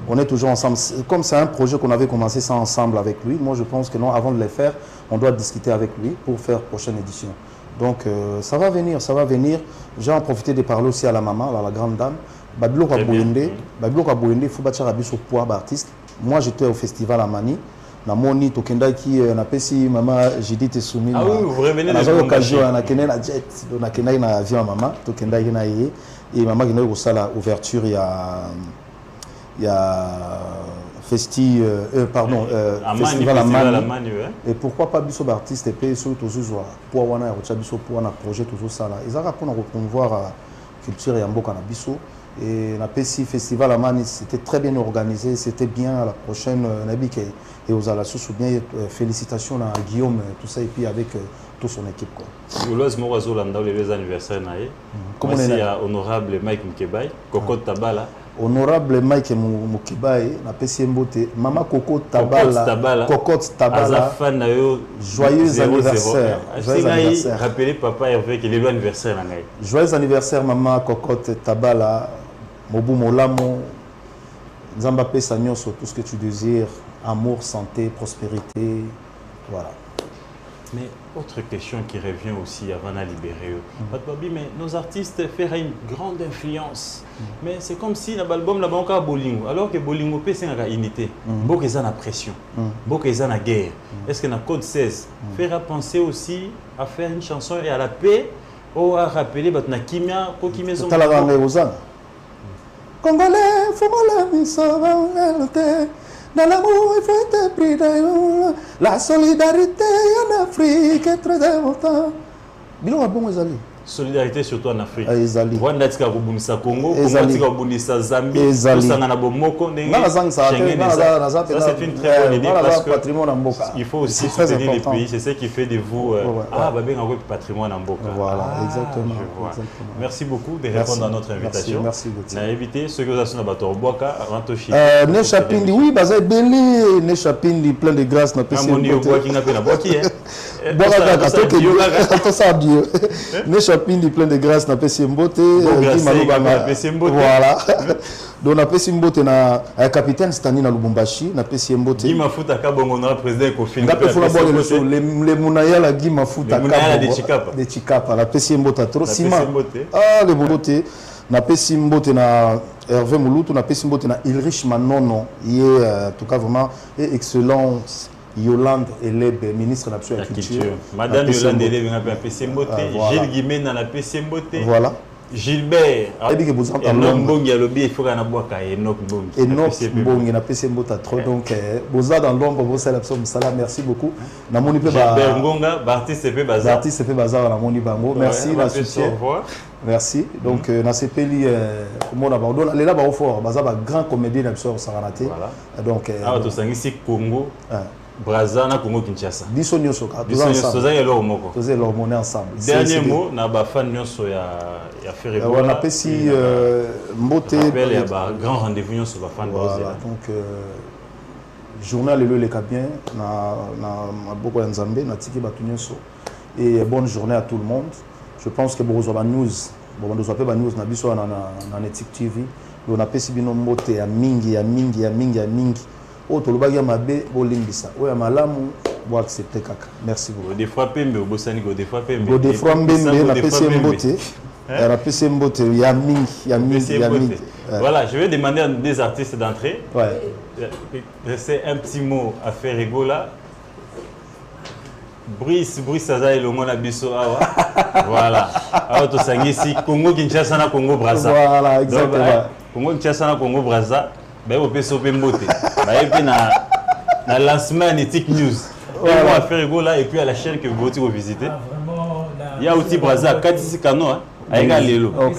On est toujours ensemble. Comme c'est un projet qu'on avait commencé ça ensemble avec lui, moi je pense que non, avant de le faire, on doit discuter avec lui pour faire prochaine édition. Donc ça va venir. J'ai en profité de parler aussi à la maman, à la grande dame. Babilo Kabouende, il faut bâtir à Bissau poids d'artiste. Moi j'étais au festival à Mani. Na moni tokenda qui na pesi maman Judith Soumi. Ah oui, vous revenez de l'occasion na kena na jet, na kena na avion maman, tokenda na yé et maman qui na sala ouverture il y a festival à Mani. Et pourquoi pas Bissau d'artiste et puis surtout toujours pour wana ya Bissau pour un projet toujours ça là. Ils ont pour promouvoir culture et mboka na Bissau. Et la PSI Festival à Mani, c'était très bien organisé, c'était bien à la prochaine Nabik et aux Alassos, ou bien félicitations à Guillaume, tout ça, et puis avec toute son équipe. Les anniversaires, comment il y a honorable Mike Mkebai, Coco Tabala. Honorable Mike Mkebai, la PSI Mbote, Maman Coco Tabala, joyeux anniversaire. Rappelez papa Hervé qu'il est l'anniversaire. Joyeux anniversaire, Maman Coco Tabala. Mobu Molamo, Nzamba Sagnon sur tout ce que tu désires, amour, santé, prospérité, voilà. Mais autre question qui revient aussi avant de libérer, mais nos artistes font une grande influence. Mais c'est comme si l'album la banque a Bolingo, alors que Bolingo c'est une unité. Beaucoup ils ont la pression, beaucoup ils ont la guerre. Est-ce que dans Code 16 fera penser aussi à faire une chanson et à la paix ou à rappeler na kimia pour kimia Congolais, faut la mission, dans l'amour, il faut être pris d'ailleurs. La solidarité en Afrique est très importante. Bilo bon ezali. Solidarité surtout en Afrique. Ezali. Rwanda tika kubunisa Congo, Congo tika kubunisa Zambie, tosanga na bomoko ndenge. Ça c'est une très bonne idée parce que il faut aussi soutenir les pays, c'est ce qui fait de vous babé ngako patrimoine en Mboka. Voilà, exactement. Merci beaucoup de répondre à notre invitation. Merci beaucoup. On a invité ceux que vous avez na bato boka Rantoshi. Ne chapindi oui, baza belé, ne chapindi plein de grâce na PC. Amoni oboki ngape na boki Boka to ça Dieu. Ne chapindi plein de grâce na PC Mbote, voilà. Donc na PC Mbote na capitaine Stani na Lubumbashi, na PC Mbote. Guy Mafuta ka bongo na président Kofin. Na pe fula bongo les munaya la Guy Mafuta ka de Chikapa, la PC Mbote trop sima. Ah le Mbote na PC Mbote na Hervé Mouloutou, na PC Mbote na Ulrich Manono, il est en tout cas vraiment excellent. Yolande Elebe, ministre de la Culture. Madame Yolande Elebe, on a PC Mbote. Gilles Guimé, on a PC Mbote. Voilà. Gilbert. Enoch Mbongi, il faut qu'on ait Enoch Mbongi. Enoch Mbongi, on a PC Mbote trop. Donc, vous êtes dans l'ombre, vous êtes là. Merci beaucoup. Gilbert Ngonga, Baptiste Sepe Bazar. Baptiste Sepe Bazar, on a Moni Bango. Merci, la soutien. Merci. Donc, na CPLI, comment on abandonne. Elle est là-bas au fort. Bazar, grand comédien d'absor Saranaté. Donc, ah, tu sais, ici, Congo. Braza na Congo Kinshasa. Biso nyonso ka. Biso nyonso za yelo moko. Toze leur monnaie ensemble. Dernier mot na ba fan nyonso ya faire on a pesi Mbote. Il y a ba grand rendez-vous nyonso ba fan Voilà. Donc journal le Kabien na boko ya Nzambe na tiki batu nyonso et bonne journée à tout le monde. Je pense que bozo ba news, bon nous appelle ba news na biso na Netic TV. On a pesi bino Mbote ya mingi. Oh, tolobaki ya mabe bolimbisa. Oya malamu bo accepter kaka. Merci beaucoup. Des fois pembe obosani go des fois pembe. Go des fois mbembe na PC Mbote. Na PC Mbote ya mingi. Voilà, je vais demander à des artistes d'entrer. Ouais. C'est un petit mot à faire rigola. Brice Saza et le mona biso awa. Voilà. Awa to sangisi Congo Kinshasa na Congo Brazza. Voilà, exactement. Congo Kinshasa na Congo Brazza. Ben au PSOP Mbote. Ben et puis na lancement Netic News. On va faire rigola et puis à la chaîne que vous pouvez visiter. Il y a aussi Brazza Katisi Kano hein. Aïga lelo. OK.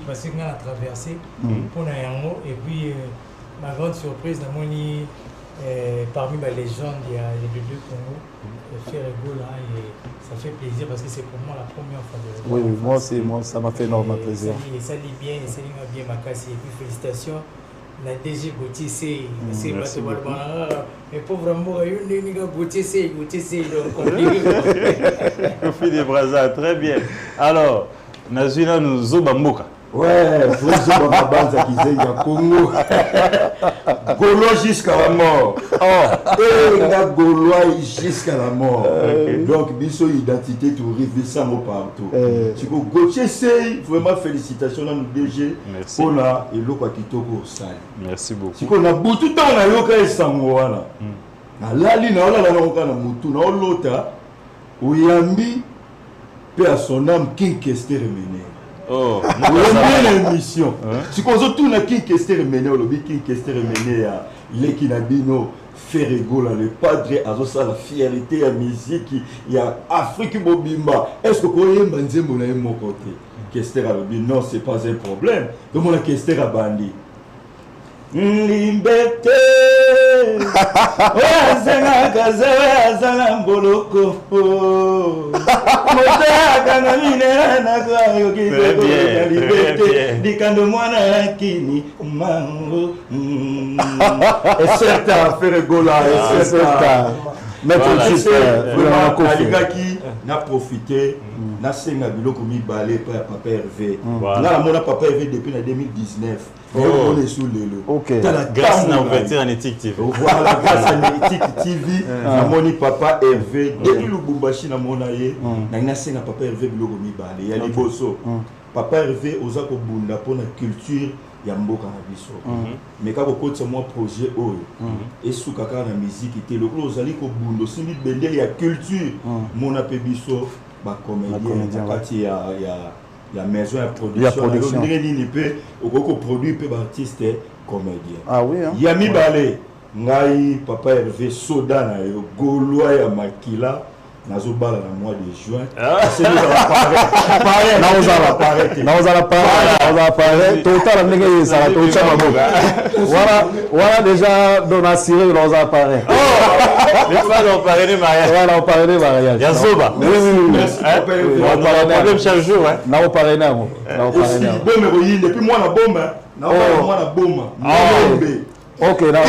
Parce que on a traversé pour Nayango et puis ma grande surprise dans mon parmi les légendes il y a les deux Congo faire rigola et ça fait plaisir parce que c'est pour moi la première fois de oui, moi ça m'a fait énormément plaisir. Et ça lit bien et ça lit bien ma casse et puis félicitations la DG Gauthier c'est mais pauvre amour il y a Gauthier c'est donc Kofi de Brazza très bien. Alors Nazuna nous Zobamboka. Ouais, faut que ma base qui est Congo. Gaulois jusqu'à la mort. Et la Gaulois jusqu'à la mort. Donc, biso identité touriste, ça mot partout. Tu peux Gauthier c'est vraiment félicitations à nous DG. Merci. On a et l'eau kitoko sale. Merci beaucoup. Tu qu'on a beaucoup de temps on a yoka et sangoana. Na lali na ola na yoka na mutu na olota uyambi pe à son âme King Kester mené. Oh, l'émission. Si on tourne à King Kester mené au lobby King Kester mené à Lekinabino fait rigoler le padre a ça la fierté la musique il y a Afrique Bobimba. Est-ce que vous voyez Banzembo na mon côté Kester a lobby non c'est pas un problème. Donc on a Kester a bandi. Liberté. Oyazenga kaze oyazala mboloko. Motaka na minera na kwa yokiko ya liberté. Dikando mwana yakini mango. Et certain faire rigola et certain. Mais vraiment Aligaki n'a profité n'a senga biloko mi balé par Papa Hervé. Là mon Papa Hervé depuis 2019. On est sous le OK. Grâce à l'ouverture à Netic TV. Voilà, grâce à Netic TV, mon Papa Hervé depuis Lubumbashi na monaye na senga Papa Hervé biloko mi balé ya liboso. Papa Hervé ozako bunda pour la culture ya mboka na biso. Mais quand vous côté moi projet oyo et sous kaka na musique était le close ali ko bundo simbi bendele ya culture mon ape biso ba comédien kati ya il y a maison, il y a production. production. Il peut produire artiste et comédien. Ah oui, hein? Yami Balé, Ngai, Papa Hervé, Soda, Gaulois et Makila. Nazo bala na mois de juin. C'est nous pareil. Total nenge ça la tocha maboga. Voilà déjà dans la série dans la pareil. Les femmes ont parlé de mariage. Voilà, on parlait de mariage. Yazoba. Oui. On parle problème chaque jour, hein. Na on parlait na mo. Na on parlait na. Bon mais oui, depuis moi la bombe. Na moi la bombe. OK, na.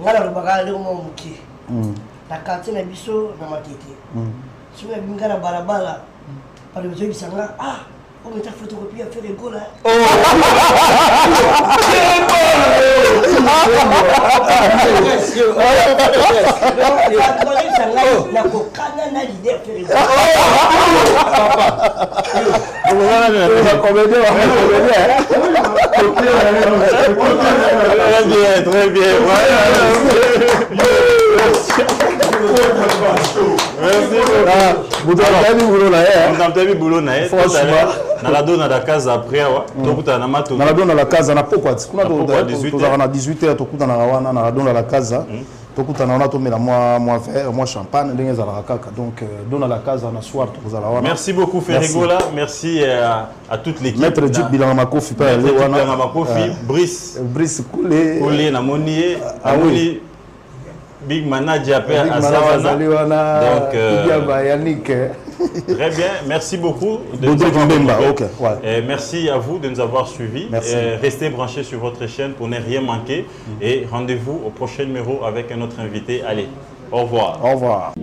ngala lobaka leo mo muke na quartier na biso na matete sima binga na balabala pale biso bisanga on mettait photocopie à faire rigolo na kokana na l'idée à faire Très bien. la case après na la casa na pokwa kuna na 18h tokutana wana na la casa tokutana wana tomela moi champagne ndenge za la kaka donc dona la casa na soir tokuzala wana. Merci beaucoup Ferregola, merci à toute l'équipe. Maître Jeep Bilanga Makofi pa wana Brice Koulé na monier amoni Big Manager Azawana. Donc Yannick. Très bien, merci beaucoup de nous avoir et merci à vous de nous avoir suivis. Restez branchés sur votre chaîne pour ne rien manquer et rendez-vous au prochain numéro avec un autre invité. Allez, au revoir. Au revoir.